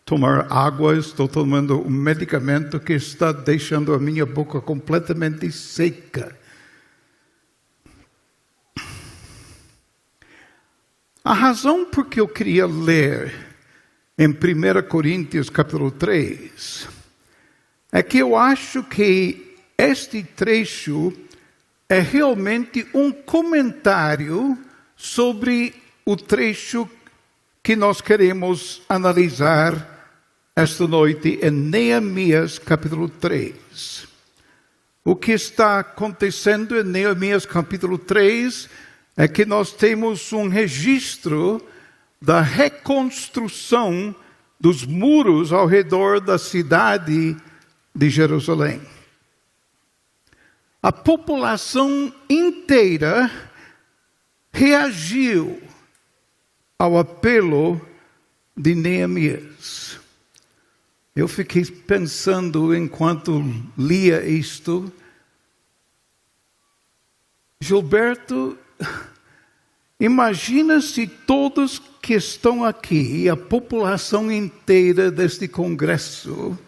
tomar água. Estou tomando um medicamento que está deixando a minha boca completamente seca. A razão por que eu queria ler em 1 Coríntios capítulo 3 é que eu acho que este trecho é realmente um comentário sobre o trecho que nós queremos analisar esta noite em Neemias capítulo 3. O que está acontecendo em Neemias capítulo 3 é que nós temos um registro da reconstrução dos muros ao redor da cidade de Jerusalém. A população inteira reagiu ao apelo de Neemias. Eu fiquei pensando enquanto lia isto, Gilberto, imagina se todos que estão aqui, a população inteira deste congresso,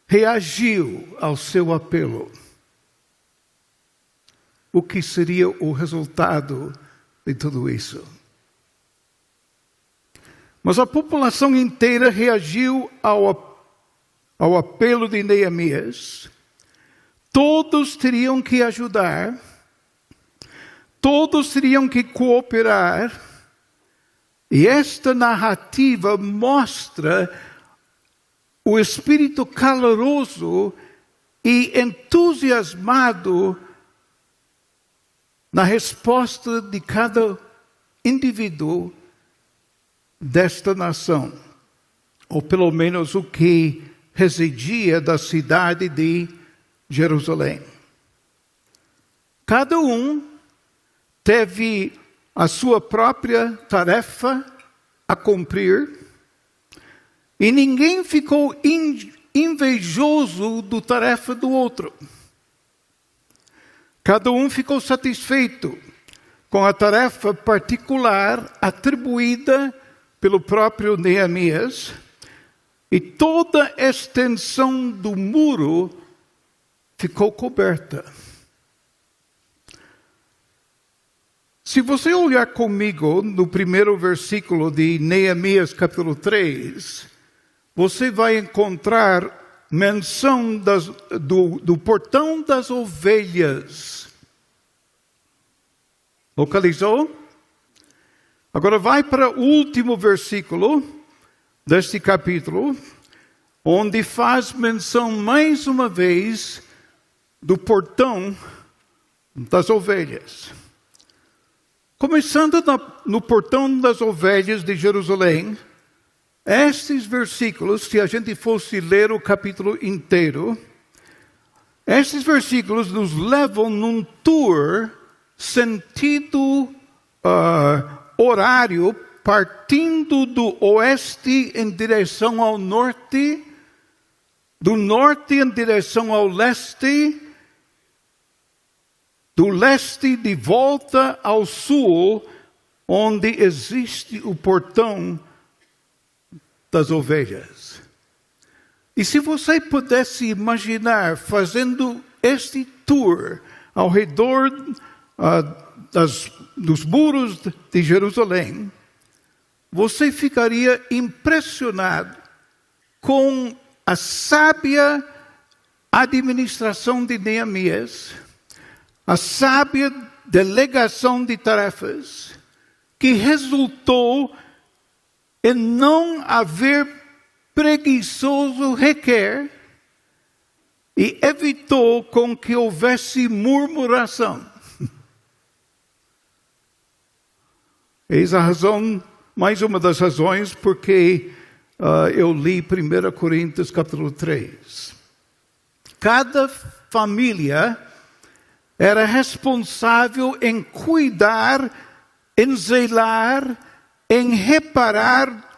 reagiu ao seu apelo. O que seria o resultado de tudo isso? Mas a população inteira reagiu ao apelo de Neemias. Todos teriam que ajudar. Todos teriam que cooperar. E esta narrativa mostra o espírito caloroso e entusiasmado na resposta de cada indivíduo desta nação, ou pelo menos o que residia da cidade de Jerusalém. Cada um teve a sua própria tarefa a cumprir, e ninguém ficou invejoso da tarefa do outro. Cada um ficou satisfeito com a tarefa particular atribuída pelo próprio Neemias, e toda a extensão do muro ficou coberta. Se você olhar comigo no primeiro versículo de Neemias capítulo 3, você vai encontrar menção do portão das ovelhas. Localizou? Agora vai para o último versículo deste capítulo, onde faz menção mais uma vez do portão das ovelhas. Começando no portão das ovelhas de Jerusalém, estes versículos, se a gente fosse ler o capítulo inteiro, estes versículos nos levam num tour sentido horário, partindo do oeste em direção ao norte, do norte em direção ao leste, do leste de volta ao sul, onde existe o portão das ovelhas. E se você pudesse imaginar fazendo este tour ao redor dos muros de Jerusalém, você ficaria impressionado com a sábia administração de Neemias, a sábia delegação de tarefas, que resultou em não haver preguiçoso requer e evitou com que houvesse murmuração. Eis a razão, mais uma das razões, porque eu li 1 Coríntios capítulo 3. Cada família era responsável em cuidar, em zelar, em reparar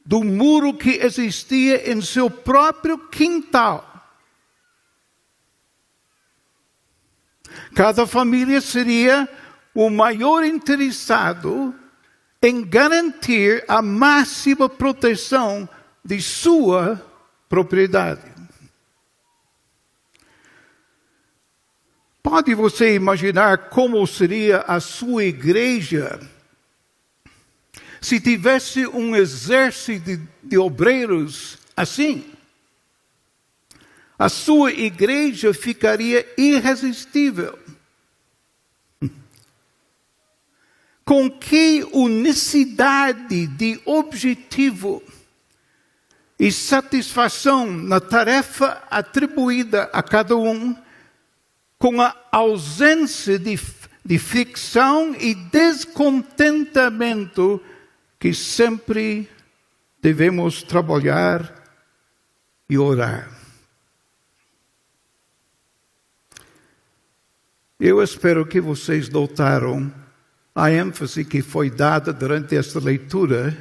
do muro que existia em seu próprio quintal. Cada família seria o maior interessado em garantir a máxima proteção de sua propriedade. Pode você imaginar como seria a sua igreja se tivesse um exército de obreiros assim? A sua igreja ficaria irresistível. Com que unicidade de objetivo e satisfação na tarefa atribuída a cada um, com a ausência de fricção e descontentamento que sempre devemos trabalhar e orar. Eu espero que vocês notaram a ênfase que foi dada durante esta leitura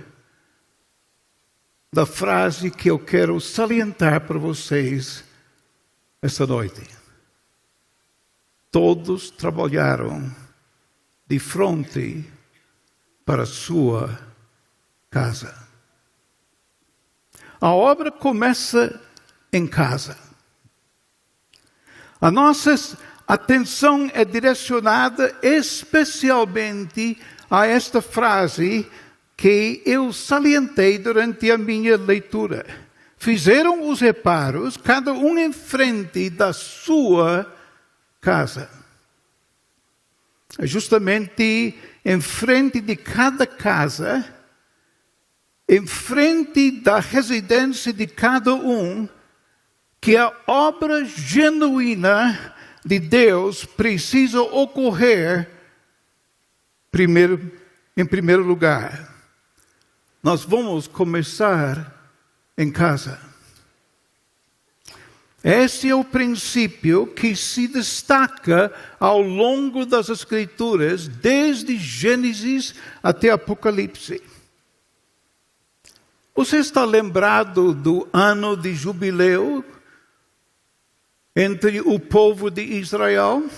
da frase que eu quero salientar para vocês esta noite. Todos trabalharam de frente para a sua casa. A obra começa em casa. A nossa atenção é direcionada especialmente a esta frase que eu salientei durante a minha leitura. Fizeram os reparos, cada um em frente da sua casa. Justamente em frente de cada casa em frente da residência de cada um, que a obra genuína de Deus precisa ocorrer em primeiro lugar. Nós vamos começar em casa. Esse é o princípio que se destaca ao longo das Escrituras, desde Gênesis até Apocalipse. Você está lembrado do ano de jubileu entre o povo de Israel?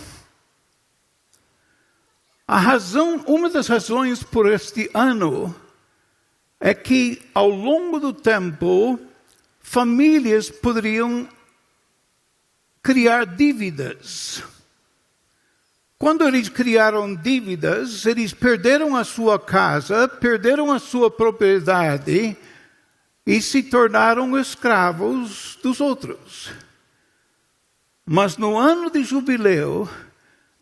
Uma das razões por este ano é que, ao longo do tempo, famílias poderiam criar dívidas. Quando eles criaram dívidas, eles perderam a sua casa, perderam a sua propriedade e se tornaram escravos dos outros. Mas no ano de jubileu,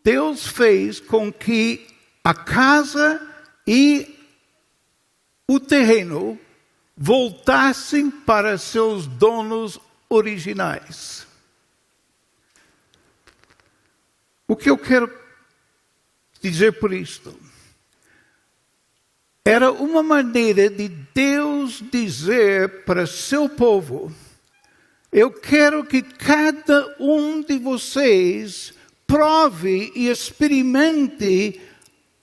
Deus fez com que a casa e o terreno voltassem para seus donos originais. O que eu quero dizer por isto? Era uma maneira de Deus dizer para seu povo: eu quero que cada um de vocês prove e experimente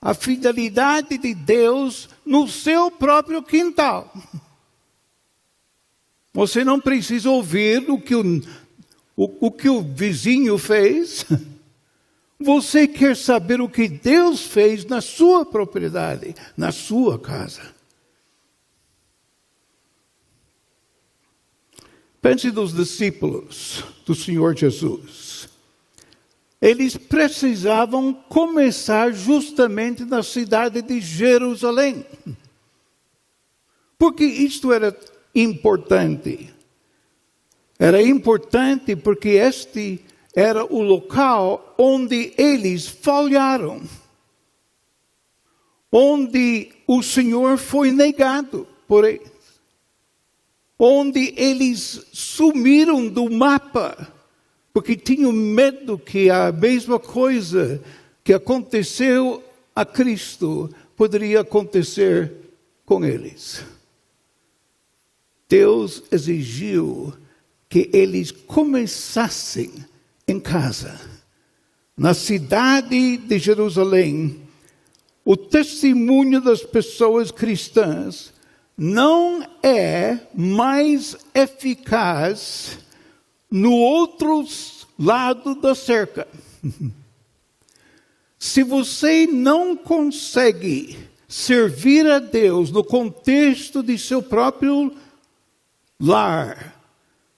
a fidelidade de Deus no seu próprio quintal. Você não precisa ouvir o que o vizinho fez. Você quer saber o que Deus fez na sua propriedade, na sua casa. Pense nos discípulos do Senhor Jesus. Eles precisavam começar justamente na cidade de Jerusalém. Porque isto era importante. Era importante porque este era o local onde eles falharam. Onde o Senhor foi negado por eles. Onde eles sumiram do mapa. Porque tinham medo que a mesma coisa que aconteceu a Cristo poderia acontecer com eles. Deus exigiu que eles começassem em casa. Na cidade de Jerusalém, o testemunho das pessoas cristãs não é mais eficaz no outro lado da cerca. Se você não consegue servir a Deus no contexto de seu próprio lar,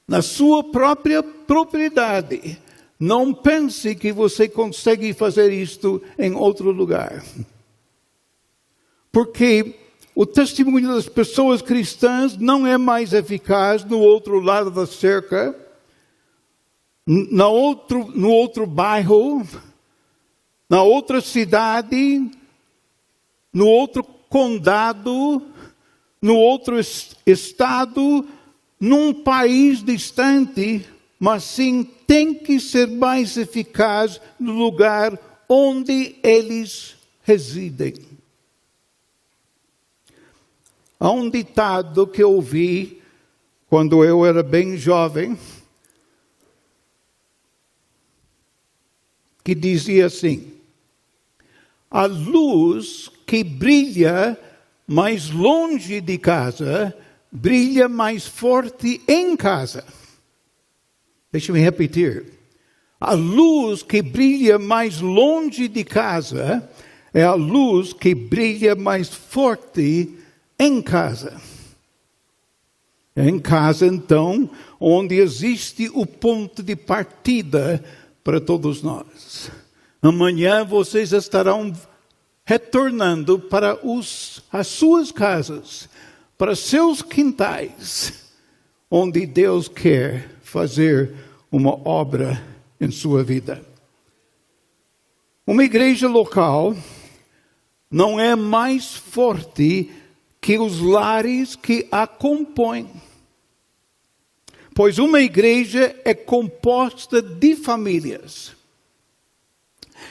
na sua própria propriedade, não pense que você consegue fazer isto em outro lugar. Porque o testemunho das pessoas cristãs não é mais eficaz no outro lado da cerca, no outro bairro, na outra cidade, no outro condado, no outro estado, num país distante, mas sim tem que ser mais eficaz no lugar onde eles residem. Há um ditado que eu ouvi quando eu era bem jovem, que dizia assim: a luz que brilha mais longe de casa, brilha mais forte em casa. Deixa-me repetir. A luz que brilha mais longe de casa é a luz que brilha mais forte em casa. É em casa, então, onde existe o ponto de partida para todos nós. Amanhã vocês estarão retornando para as suas casas, para seus quintais, onde Deus quer fazer uma obra em sua vida. Uma igreja local não é mais forte que os lares que a compõem. Pois uma igreja é composta de famílias.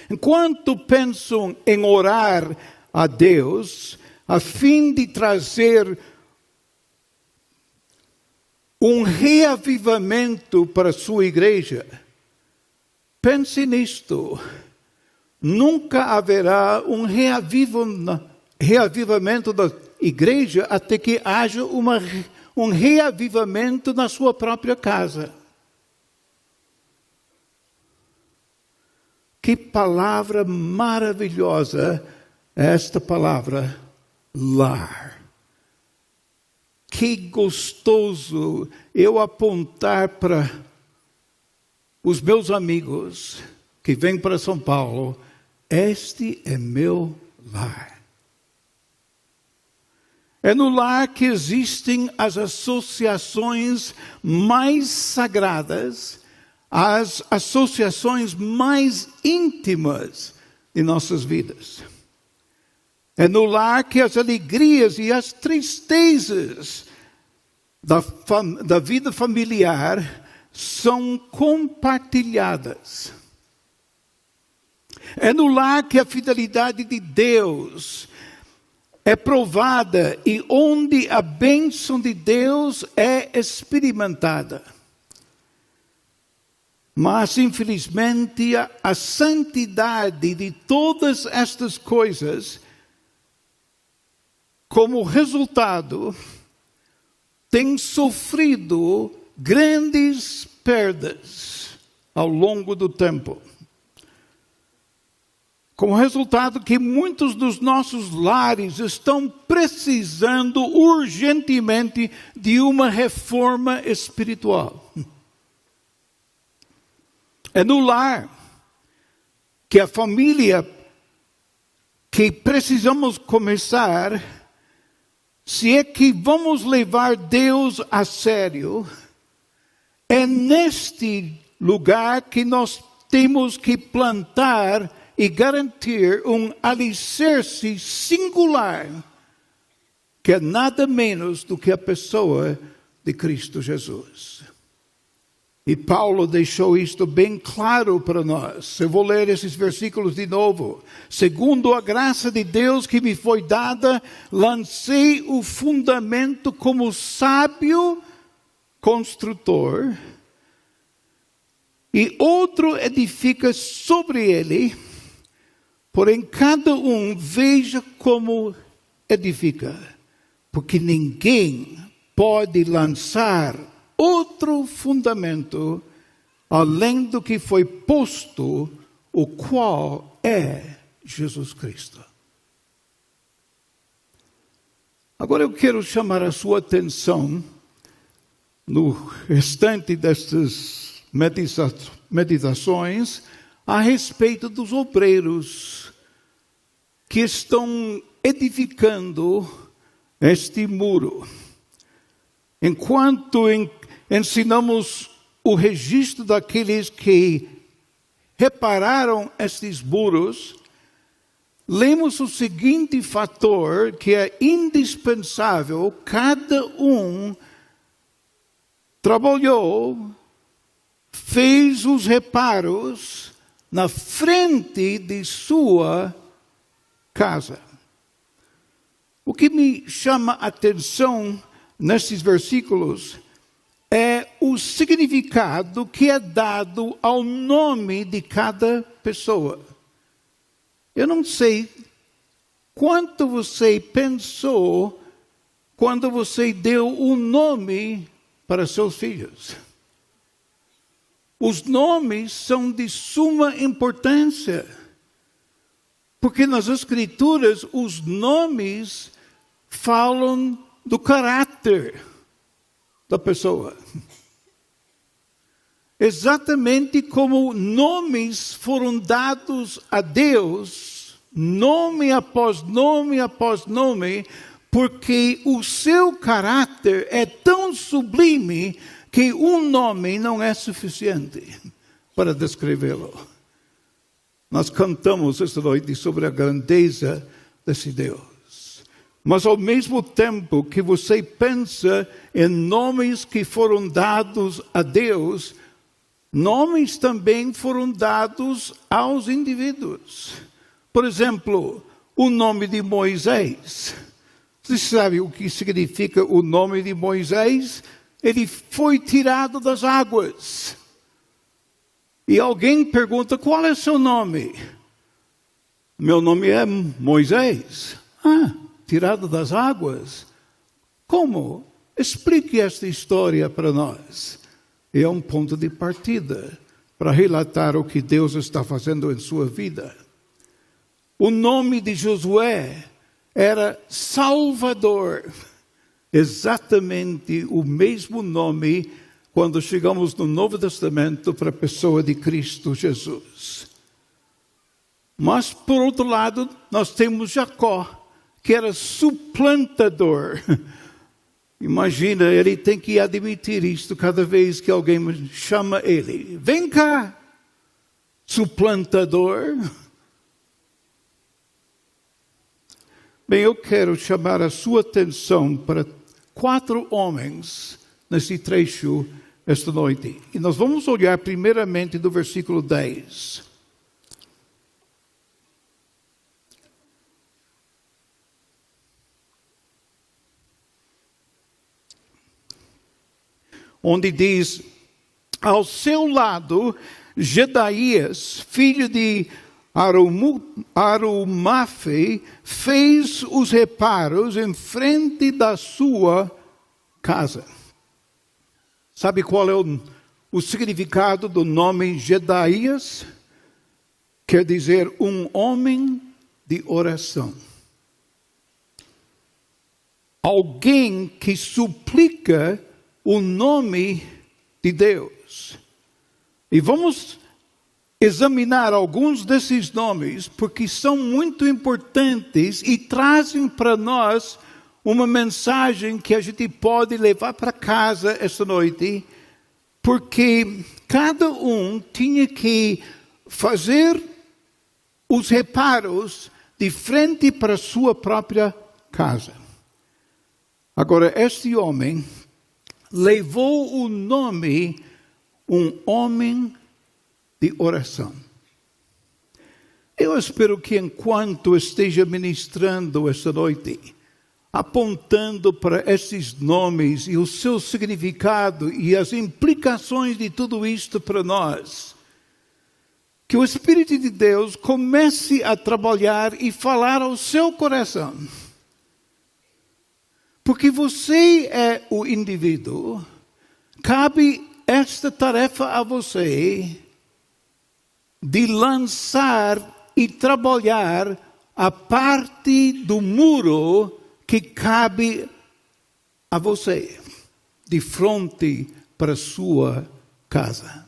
Enquanto pensam em orar a Deus, a fim de trazer um reavivamento para a sua igreja, pense nisto. Nunca haverá um reavivamento da igreja até que haja um reavivamento na sua própria casa. Que palavra maravilhosa é esta palavra, lar. Que gostoso eu apontar para os meus amigos que vêm para São Paulo, este é meu lar. É no lar que existem as associações mais sagradas, as associações mais íntimas de nossas vidas. É no lar que as alegrias e as tristezas da vida familiar são compartilhadas. É no lar que a fidelidade de Deus é provada e onde a bênção de Deus é experimentada. Mas, infelizmente, a santidade de todas estas coisas, como resultado, tem sofrido grandes perdas ao longo do tempo. Como resultado que muitos dos nossos lares estão precisando urgentemente de uma reforma espiritual. É no lar que a família que precisamos começar, se é que vamos levar Deus a sério, é neste lugar que nós temos que plantar e garantir um alicerce singular, que é nada menos do que a pessoa de Cristo Jesus. E Paulo deixou isto bem claro para nós. Eu vou ler esses versículos de novo. Segundo a graça de Deus que me foi dada, lancei o fundamento como sábio construtor, e outro edifica sobre ele, porém cada um veja como edifica, porque ninguém pode lançar outro fundamento além do que foi posto, o qual é Jesus Cristo. Agora eu quero chamar a sua atenção no restante destas meditações a respeito dos obreiros que estão edificando este muro. Enquanto ensinamos o registro daqueles que repararam estes muros, lemos o seguinte fator que é indispensável: cada um trabalhou, fez os reparos na frente de sua casa. O que me chama a atenção nesses versículos é o significado que é dado ao nome de cada pessoa. Eu não sei quanto você pensou quando você deu um nome para seus filhos. Os nomes são de suma importância, porque nas Escrituras os nomes falam do caráter da pessoa. Exatamente como nomes foram dados a Deus, nome após nome após nome, porque o seu caráter é tão sublime que um nome não é suficiente para descrevê-lo. Nós cantamos esta noite sobre a grandeza desse Deus. Mas ao mesmo tempo que você pensa em nomes que foram dados a Deus, nomes também foram dados aos indivíduos. Por exemplo, o nome de Moisés. Você sabe o que significa o nome de Moisés? Ele foi tirado das águas. E alguém pergunta, qual é o seu nome? Meu nome é Moisés. Tirado das águas? Como? Explique esta história para nós. É um ponto de partida para relatar o que Deus está fazendo em sua vida. O nome de Josué era Salvador. Exatamente o mesmo nome quando chegamos no Novo Testamento para a pessoa de Cristo Jesus. Mas, por outro lado, nós temos Jacó, que era suplantador. Imagina, ele tem que admitir isto cada vez que alguém chama ele. Vem cá, suplantador. Bem, eu quero chamar a sua atenção para 4 homens nesse trecho esta noite. E nós vamos olhar primeiramente do versículo 10. Onde diz, ao seu lado, Jedaías, filho de Arumafe, fez os reparos em frente da sua casa. Sabe qual é o significado do nome Jedaías? Quer dizer, um homem de oração. Alguém que suplica o nome de Deus. E vamos examinar alguns desses nomes, porque são muito importantes e trazem para nós uma mensagem que a gente pode levar para casa esta noite, porque cada um tinha que fazer os reparos de frente para a sua própria casa. Agora, este homem levou o nome um homem de oração. Eu espero que enquanto esteja ministrando esta noite, apontando para esses nomes e o seu significado e as implicações de tudo isto para nós, que o Espírito de Deus comece a trabalhar e falar ao seu coração. Porque você é o indivíduo, cabe esta tarefa a você de lançar e trabalhar a parte do muro que cabe a você, de frente para a sua casa.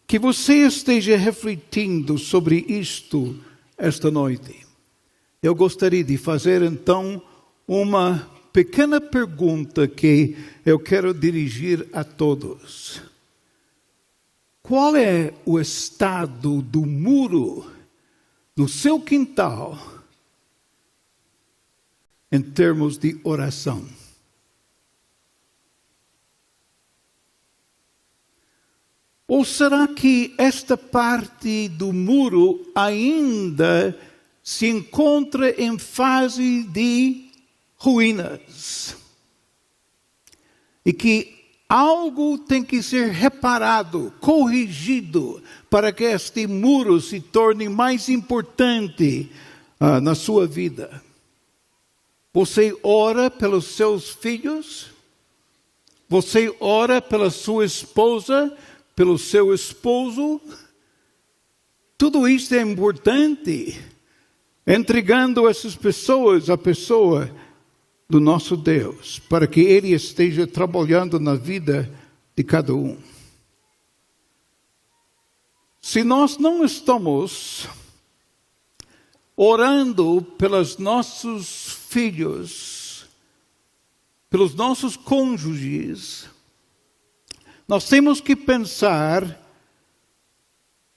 Que você esteja refletindo sobre isto esta noite. Eu gostaria de fazer então uma pequena pergunta que eu quero dirigir a todos. Qual é o estado do muro no seu quintal em termos de oração? Ou será que esta parte do muro ainda se encontra em fase de ruínas? E que algo tem que ser reparado, corrigido, para que este muro se torne mais importante na sua vida. Você ora pelos seus filhos? Você ora pela sua esposa? Pelo seu esposo? Tudo isso é importante. Entregando essas pessoas à pessoa do nosso Deus, para que Ele esteja trabalhando na vida de cada um. Se nós não estamos orando pelos nossos filhos, pelos nossos cônjuges, nós temos que pensar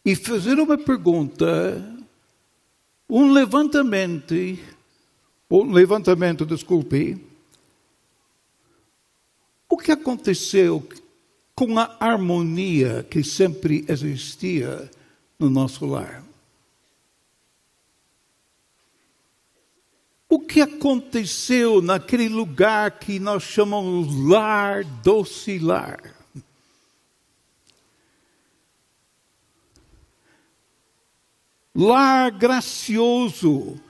e fazer uma pergunta, um levantamento, ou levantamento, desculpe, o que aconteceu com a harmonia que sempre existia no nosso lar? O que aconteceu naquele lugar que nós chamamos lar, doce lar? Lar gracioso,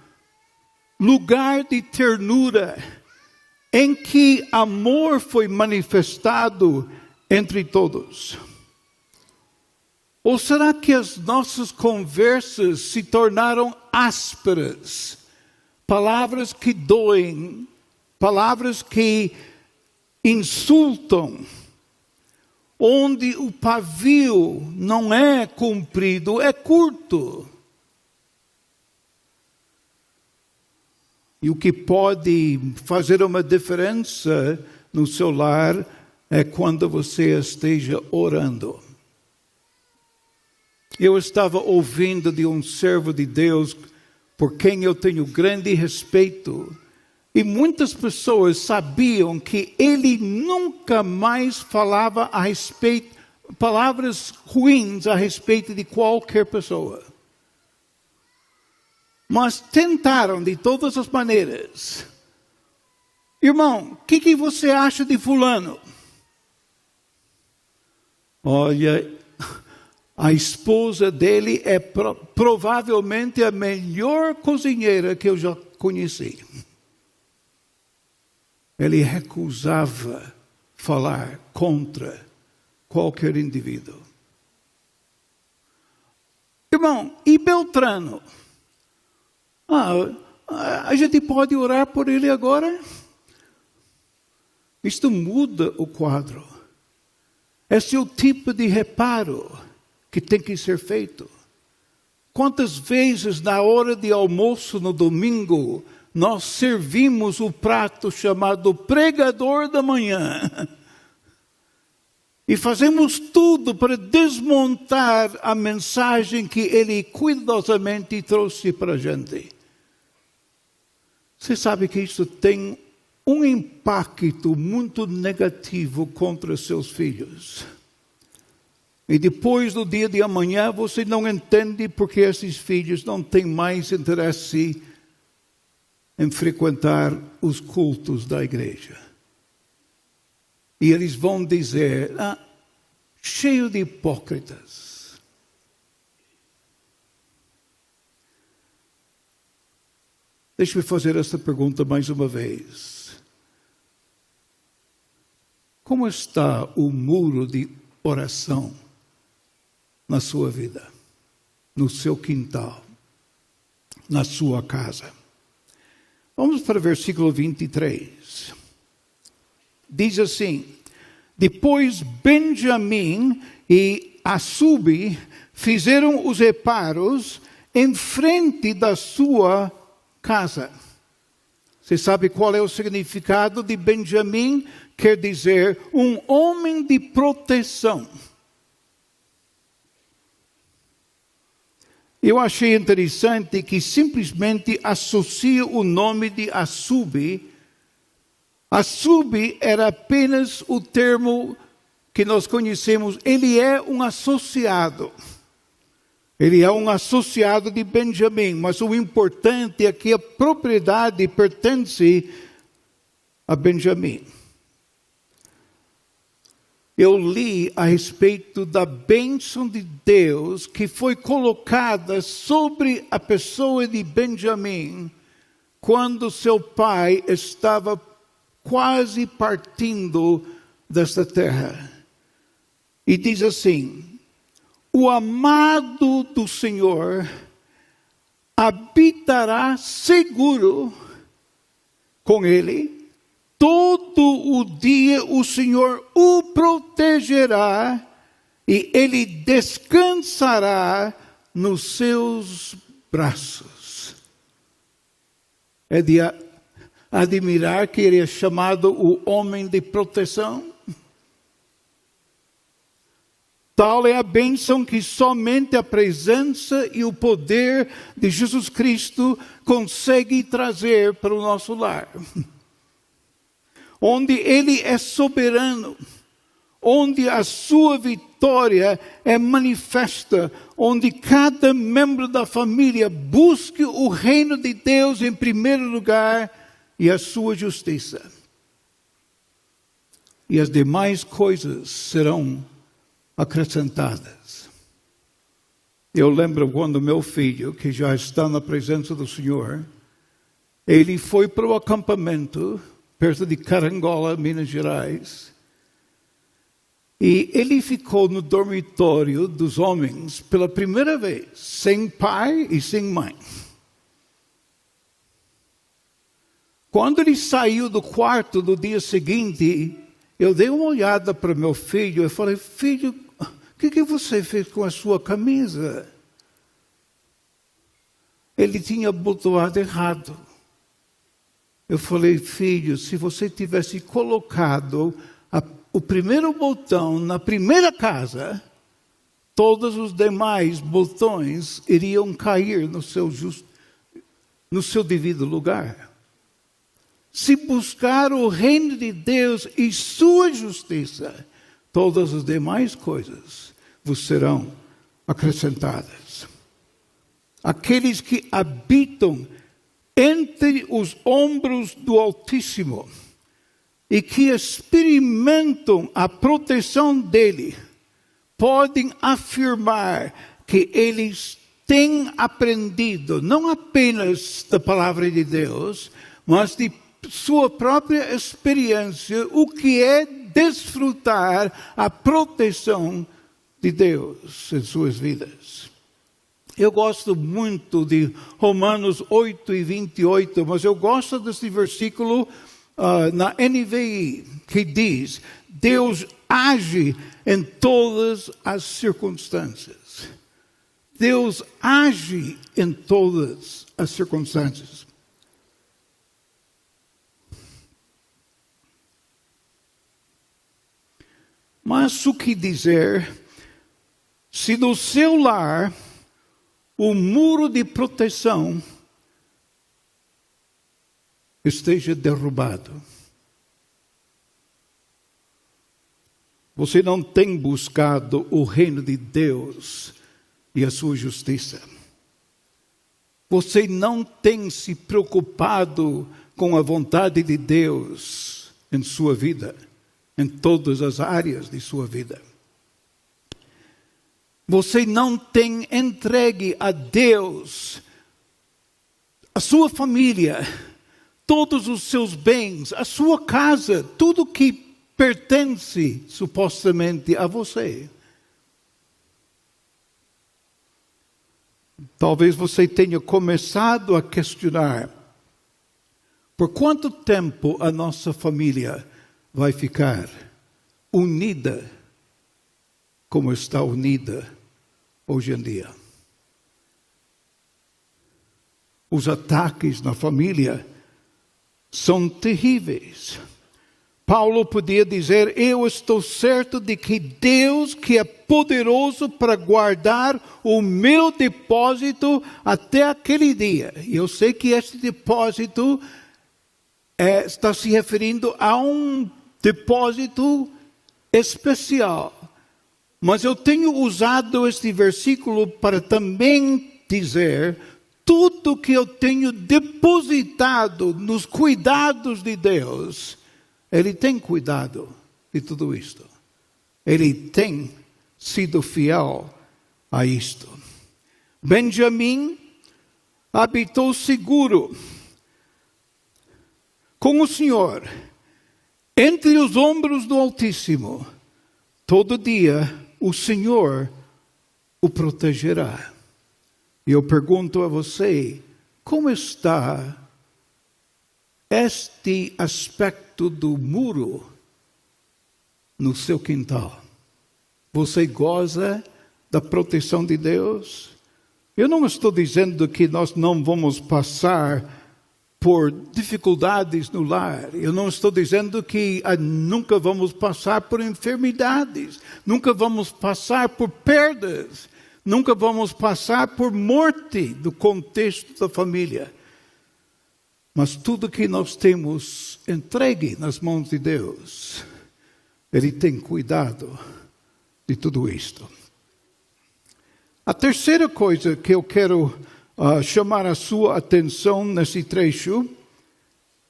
lugar de ternura, em que amor foi manifestado entre todos. Ou será que as nossas conversas se tornaram ásperas? Palavras que doem, palavras que insultam, onde o pavio não é comprido, é curto. E o que pode fazer uma diferença no seu lar é quando você esteja orando. Eu estava ouvindo de um servo de Deus, por quem eu tenho grande respeito, e muitas pessoas sabiam que ele nunca mais falava a respeito, palavras ruins a respeito de qualquer pessoa. Mas tentaram de todas as maneiras. Irmão, o que você acha de fulano? Olha, a esposa dele é provavelmente a melhor cozinheira que eu já conheci. Ele recusava falar contra qualquer indivíduo. Irmão, e Beltrano? A gente pode orar por ele agora? Isto muda o quadro. Esse é o tipo de reparo que tem que ser feito. Quantas vezes na hora de almoço no domingo nós servimos o prato chamado pregador da manhã e fazemos tudo para desmontar a mensagem que ele cuidadosamente trouxe para a gente. Você sabe que isso tem um impacto muito negativo contra seus filhos. E depois do dia de amanhã, você não entende porque esses filhos não têm mais interesse em frequentar os cultos da igreja. E eles vão dizer, cheio de hipócritas. Deixe-me fazer esta pergunta mais uma vez. Como está o muro de oração na sua vida, no seu quintal, na sua casa? Vamos para o versículo 23. Diz assim: depois Benjamim e Assub fizeram os reparos em frente da sua casa. Você sabe qual é o significado de Benjamim? Quer dizer, um homem de proteção. Eu achei interessante que simplesmente associa o nome de Assub. Assub era apenas o termo que nós conhecemos. Ele é um associado. Ele é um associado de Benjamim. Mas o importante é que a propriedade pertence a Benjamim. Eu li a respeito da bênção de Deus que foi colocada sobre a pessoa de Benjamim quando seu pai estava quase partindo desta terra. E diz assim: o amado do Senhor habitará seguro com ele. Todo o dia o Senhor o protegerá e ele descansará nos seus braços. É de admirar que ele é chamado o homem de proteção. Tal é a bênção que somente a presença e o poder de Jesus Cristo consegue trazer para o nosso lar. Onde Ele é soberano, onde a sua vitória é manifesta, onde cada membro da família busque o reino de Deus em primeiro lugar e a sua justiça. E as demais coisas serão acrescentadas. Eu lembro quando meu filho, que já está na presença do Senhor, ele foi para o acampamento perto de Carangola, Minas Gerais, e ele ficou no dormitório dos homens pela primeira vez, sem pai e sem mãe. Quando ele saiu do quarto no dia seguinte, eu dei uma olhada para meu filho e falei: filho, o que você fez com a sua camisa? Ele tinha abotoado errado. Eu falei: filho, se você tivesse colocado o primeiro botão na primeira casa, todos os demais botões iriam cair no seu devido lugar. Se buscar o reino de Deus e sua justiça, todas as demais coisas vos serão acrescentadas. Aqueles que habitam entre os ombros do Altíssimo e que experimentam a proteção dele, podem afirmar que eles têm aprendido não apenas da palavra de Deus, mas de sua própria experiência, o que é desfrutar a proteção de Deus em suas vidas. Eu gosto muito de Romanos 8:28, mas eu gosto desse versículo na NVI, que diz: Deus age em todas as circunstâncias. Deus age em todas as circunstâncias. Mas o que dizer se no seu lar o muro de proteção esteja derrubado? Você não tem buscado o reino de Deus e a sua justiça. Você não tem se preocupado com a vontade de Deus em sua vida, em todas as áreas de sua vida. Você não tem entregue a Deus a sua família, todos os seus bens, a sua casa, tudo que pertence supostamente a você. Talvez você tenha começado a questionar: por quanto tempo a nossa família vai ficar unida como está unida hoje em dia? Os ataques na família são terríveis. Paulo podia dizer: eu estou certo de que Deus, que é poderoso para guardar o meu depósito até aquele dia. E eu sei que esse depósito está se referindo a um depósito especial. Mas eu tenho usado este versículo para também dizer: tudo que eu tenho depositado nos cuidados de Deus, Ele tem cuidado de tudo isto. Ele tem sido fiel a isto. Benjamim habitou seguro com o Senhor, entre os ombros do Altíssimo. Todo dia o Senhor o protegerá. E eu pergunto a você: como está este aspecto do muro no seu quintal? Você goza da proteção de Deus? Eu não estou dizendo que nós não vamos passar por dificuldades no lar. Eu não estou dizendo que nunca vamos passar por enfermidades, nunca vamos passar por perdas, nunca vamos passar por morte do contexto da família. Mas tudo que nós temos entregue nas mãos de Deus, Ele tem cuidado de tudo isto. A terceira coisa que eu quero chamar a sua atenção nesse trecho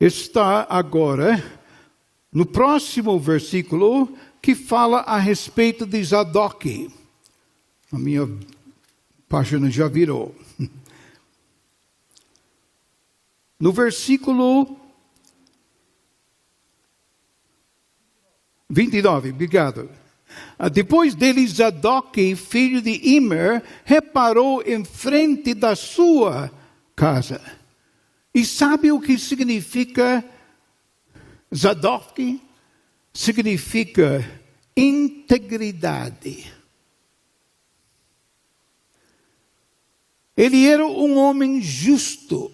está agora no próximo versículo, que fala a respeito de Zadok. A minha página já virou. No versículo 29, obrigado. Depois dele, Zadok, filho de Immer, reparou em frente da sua casa. E sabe o que significa Zadok? Significa integridade. Ele era um homem justo.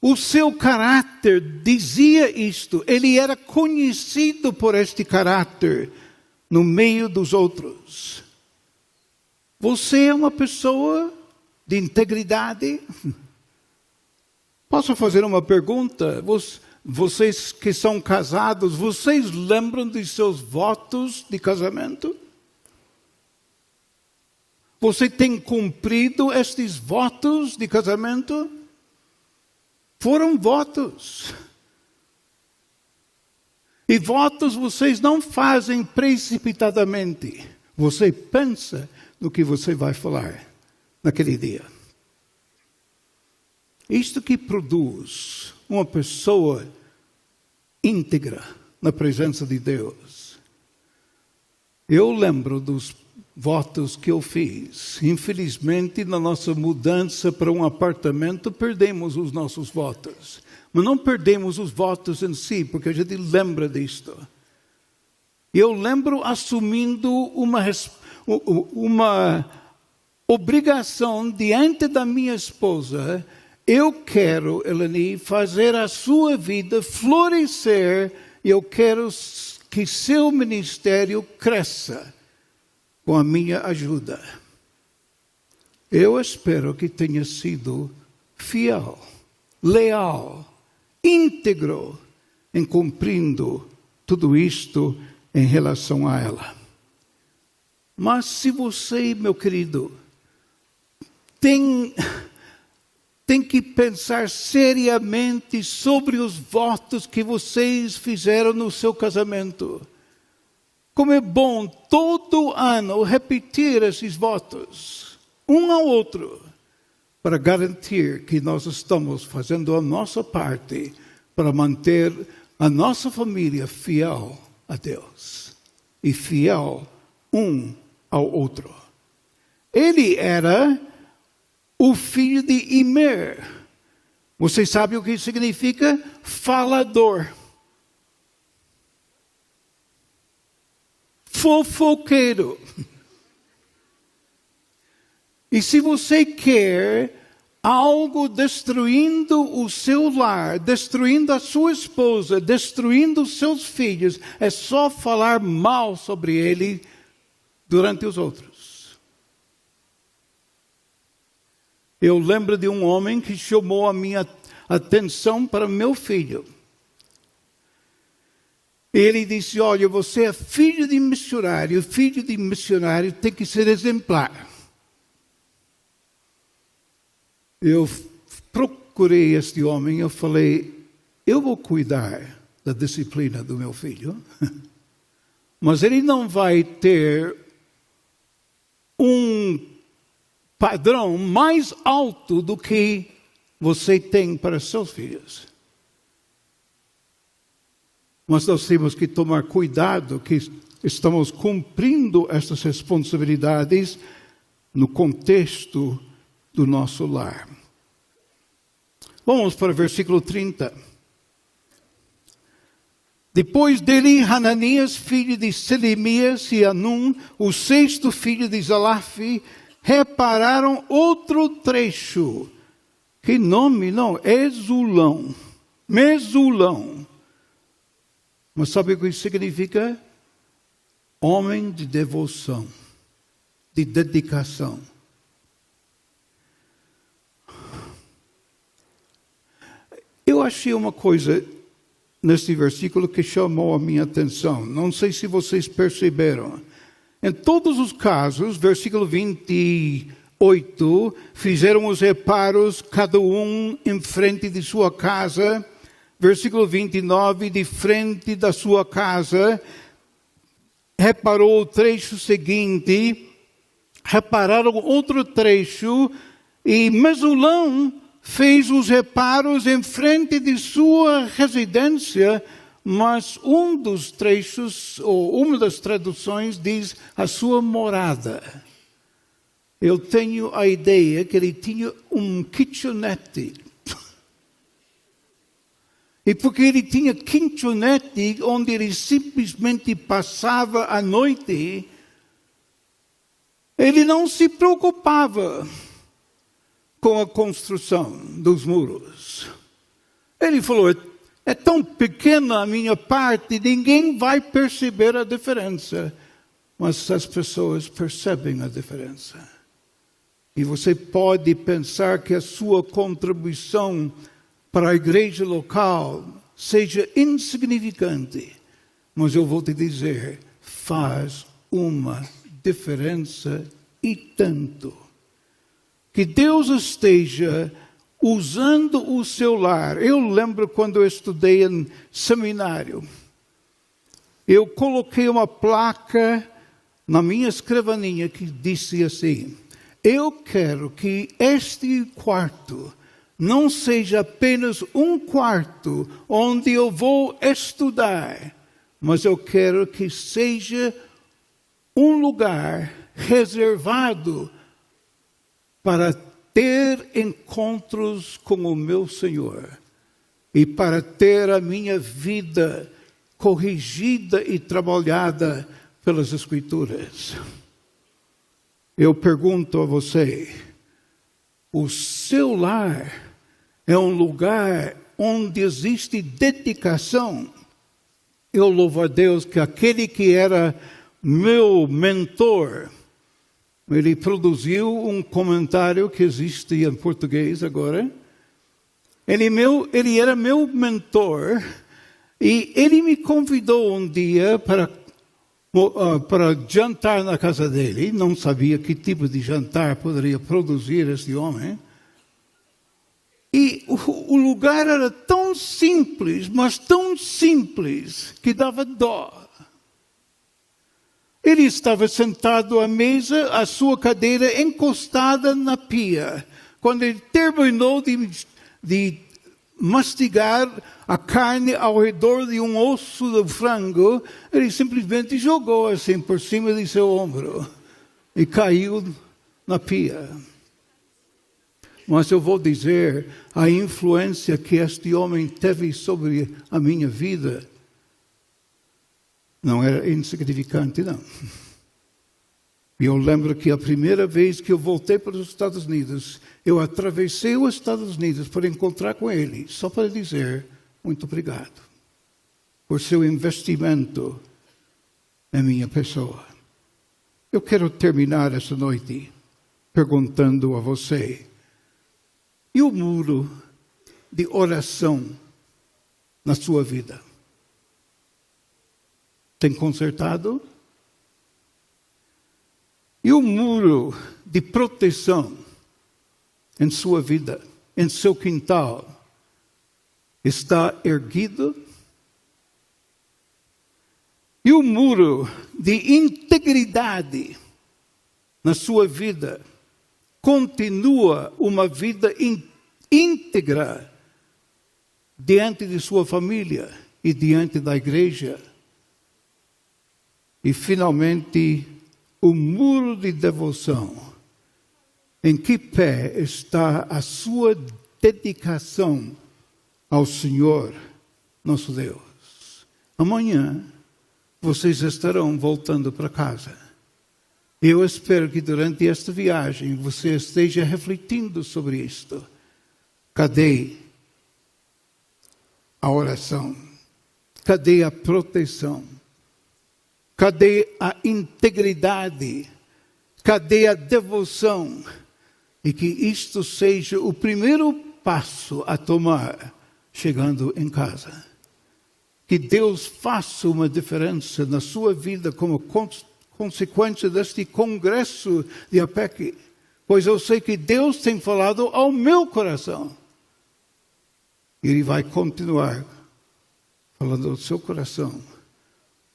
O seu caráter dizia isto. Ele era conhecido por este caráter no meio dos outros. Você é uma pessoa de integridade? Posso fazer uma pergunta? Vocês que são casados, vocês lembram de seus votos de casamento? Você tem cumprido estes votos de casamento? Foram votos. E votos vocês não fazem precipitadamente. Você pensa no que você vai falar naquele dia. Isto que produz uma pessoa íntegra na presença de Deus. Eu lembro dos votos que eu fiz. Infelizmente, na nossa mudança para um apartamento, perdemos os nossos votos. Mas não perdemos os votos em si, porque a gente lembra disto. Eu lembro assumindo uma obrigação diante da minha esposa. Eu quero, Eleni, fazer a sua vida florescer. Eu quero que seu ministério cresça com a minha ajuda. Eu espero que tenha sido fiel, leal, íntegro em cumprindo tudo isto em relação a ela. Mas se você, meu querido, tem que pensar seriamente sobre os votos que vocês fizeram no seu casamento. Como é bom todo ano repetir esses votos, um ao outro, para garantir que nós estamos fazendo a nossa parte para manter a nossa família fiel a Deus e fiel um ao outro. Ele era o filho de Immer. Você sabe o que significa? Falador. Fofoqueiro. E se você quer algo destruindo o seu lar, destruindo a sua esposa, destruindo os seus filhos, é só falar mal sobre ele durante os outros. Eu lembro de um homem que chamou a minha atenção para meu filho. Ele disse, olha, você é filho de missionário tem que ser exemplar. Eu procurei este homem, eu falei, eu vou cuidar da disciplina do meu filho, mas ele não vai ter um padrão mais alto do que você tem para seus filhos. Mas nós temos que tomar cuidado que estamos cumprindo essas responsabilidades no contexto do nosso lar. Vamos para o versículo 30. Depois dele, Hananias, filho de Selemias, e Anum, o sexto filho de Zalaf, repararam outro trecho Que nome, não? Exulão. Mesulão. Mas sabe o que significa? Homem de devoção, de dedicação. Eu achei uma coisa nesse versículo que chamou a minha atenção. Não sei se vocês perceberam. Em todos os casos, versículo 28, fizeram os reparos, cada um em frente de sua casa. Versículo 29, de frente da sua casa. Reparou o trecho seguinte, repararam outro trecho, e Mesulão fez os reparos em frente de sua residência, mas um dos trechos, ou uma das traduções, diz a sua morada. Eu tenho a ideia que ele tinha um kitchenette. E porque ele tinha kitchenette, onde ele simplesmente passava a noite, ele não se preocupava com a construção dos muros. Ele falou, é tão pequena a minha parte, ninguém vai perceber a diferença. Mas as pessoas percebem a diferença. E você pode pensar que a sua contribuição para a igreja local seja insignificante. Mas eu vou te dizer, faz uma diferença e tanto. Que Deus esteja usando o seu lar. Eu lembro quando eu estudei em seminário. Eu coloquei uma placa na minha escrivaninha que disse assim: eu quero que este quarto não seja apenas um quarto onde eu vou estudar, mas eu quero que seja um lugar reservado para ter encontros com o meu Senhor e para ter a minha vida corrigida e trabalhada pelas Escrituras. Eu pergunto a você, o seu lar é um lugar onde existe dedicação? Eu louvo a Deus que aquele que era meu mentor, ele produziu um comentário que existe em português agora. Ele era meu mentor e ele me convidou um dia para jantar na casa dele. Não sabia que tipo de jantar poderia produzir esse homem. E o lugar era tão simples, mas tão simples, que dava dó. Ele estava sentado à mesa, a sua cadeira encostada na pia. Quando ele terminou de mastigar a carne ao redor de um osso do frango, ele simplesmente jogou assim por cima de seu ombro e caiu na pia. Mas eu vou dizer, a influência que este homem teve sobre a minha vida não era insignificante, não. E eu lembro que a primeira vez que eu voltei para os Estados Unidos, eu atravessei os Estados Unidos para encontrar com ele, só para dizer muito obrigado por seu investimento em minha pessoa. Eu quero terminar essa noite perguntando a você, e o muro de oração na sua vida? Tem consertado? E o muro de proteção em sua vida, em seu quintal, está erguido? E o muro de integridade na sua vida continua uma vida íntegra diante de sua família e diante da igreja? E finalmente, o muro de devoção. Em que pé está a sua dedicação ao Senhor, nosso Deus? Amanhã, vocês estarão voltando para casa. Eu espero que durante esta viagem você esteja refletindo sobre isto. Cadê a oração? Cadê a proteção? Cadê a integridade? Cadê a devoção? E que isto seja o primeiro passo a tomar chegando em casa. Que Deus faça uma diferença na sua vida como consequência deste congresso de APEC. Pois eu sei que Deus tem falado ao meu coração. E Ele vai continuar falando ao seu coração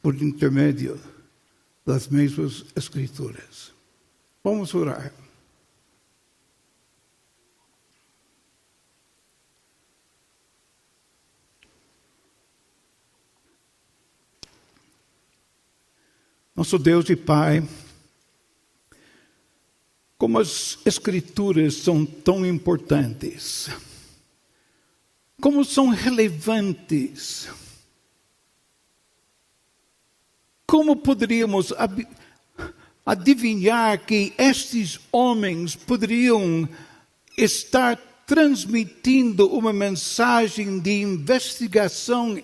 por intermédio das mesmas Escrituras. Vamos orar. Nosso Deus e Pai, como as Escrituras são tão importantes, como são relevantes, como poderíamos adivinhar que estes homens poderiam estar transmitindo uma mensagem de investigação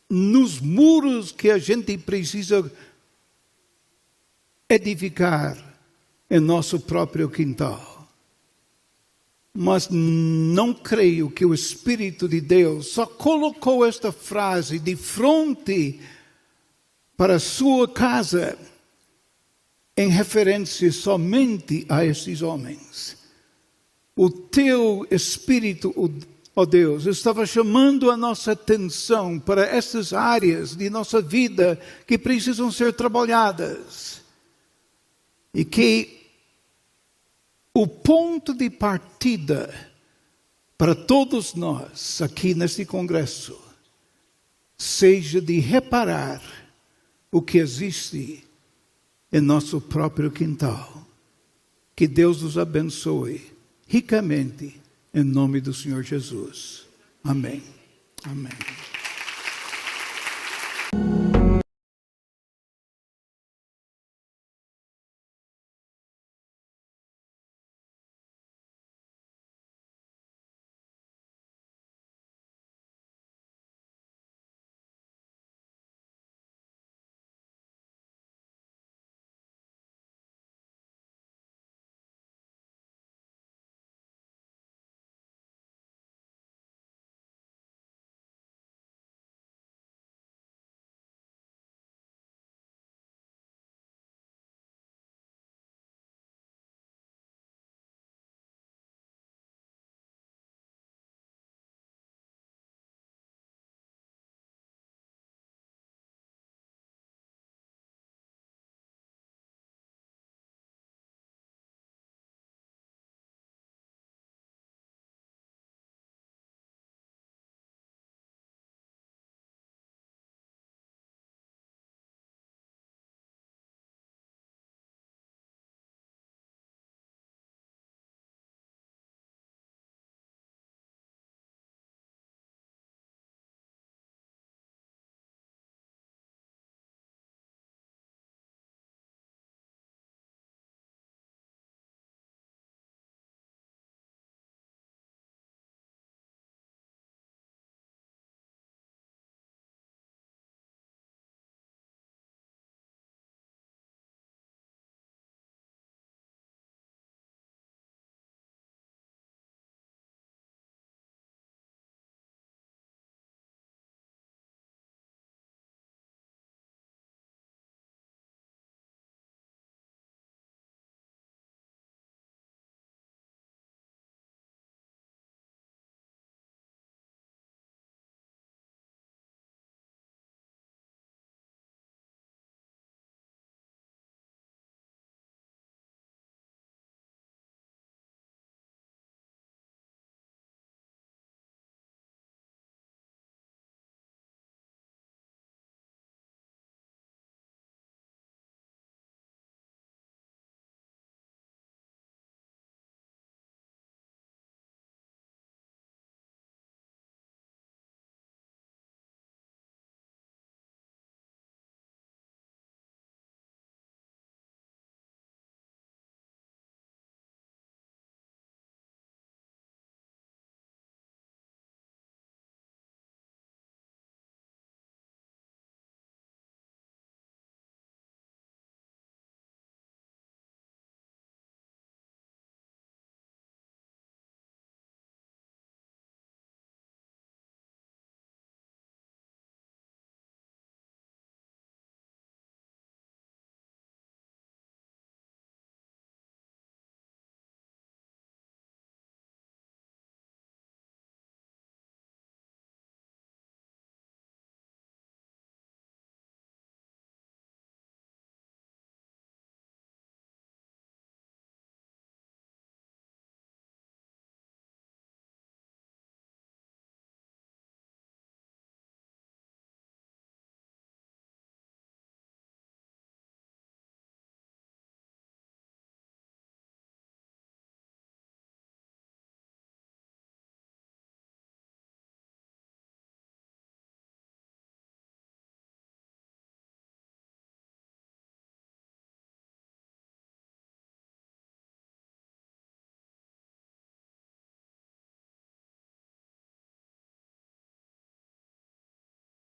nos muros que a gente precisa edificar em nosso próprio quintal. Mas não creio que o Espírito de Deus só colocou esta frase de frente para a sua casa em referência somente a estes homens. O teu Espírito, ó Deus, estava chamando a nossa atenção para essas áreas de nossa vida que precisam ser trabalhadas. E que o ponto de partida para todos nós aqui neste congresso seja de reparar o que existe em nosso próprio quintal. Que Deus nos abençoe ricamente em nome do Senhor Jesus. Amém. Amém.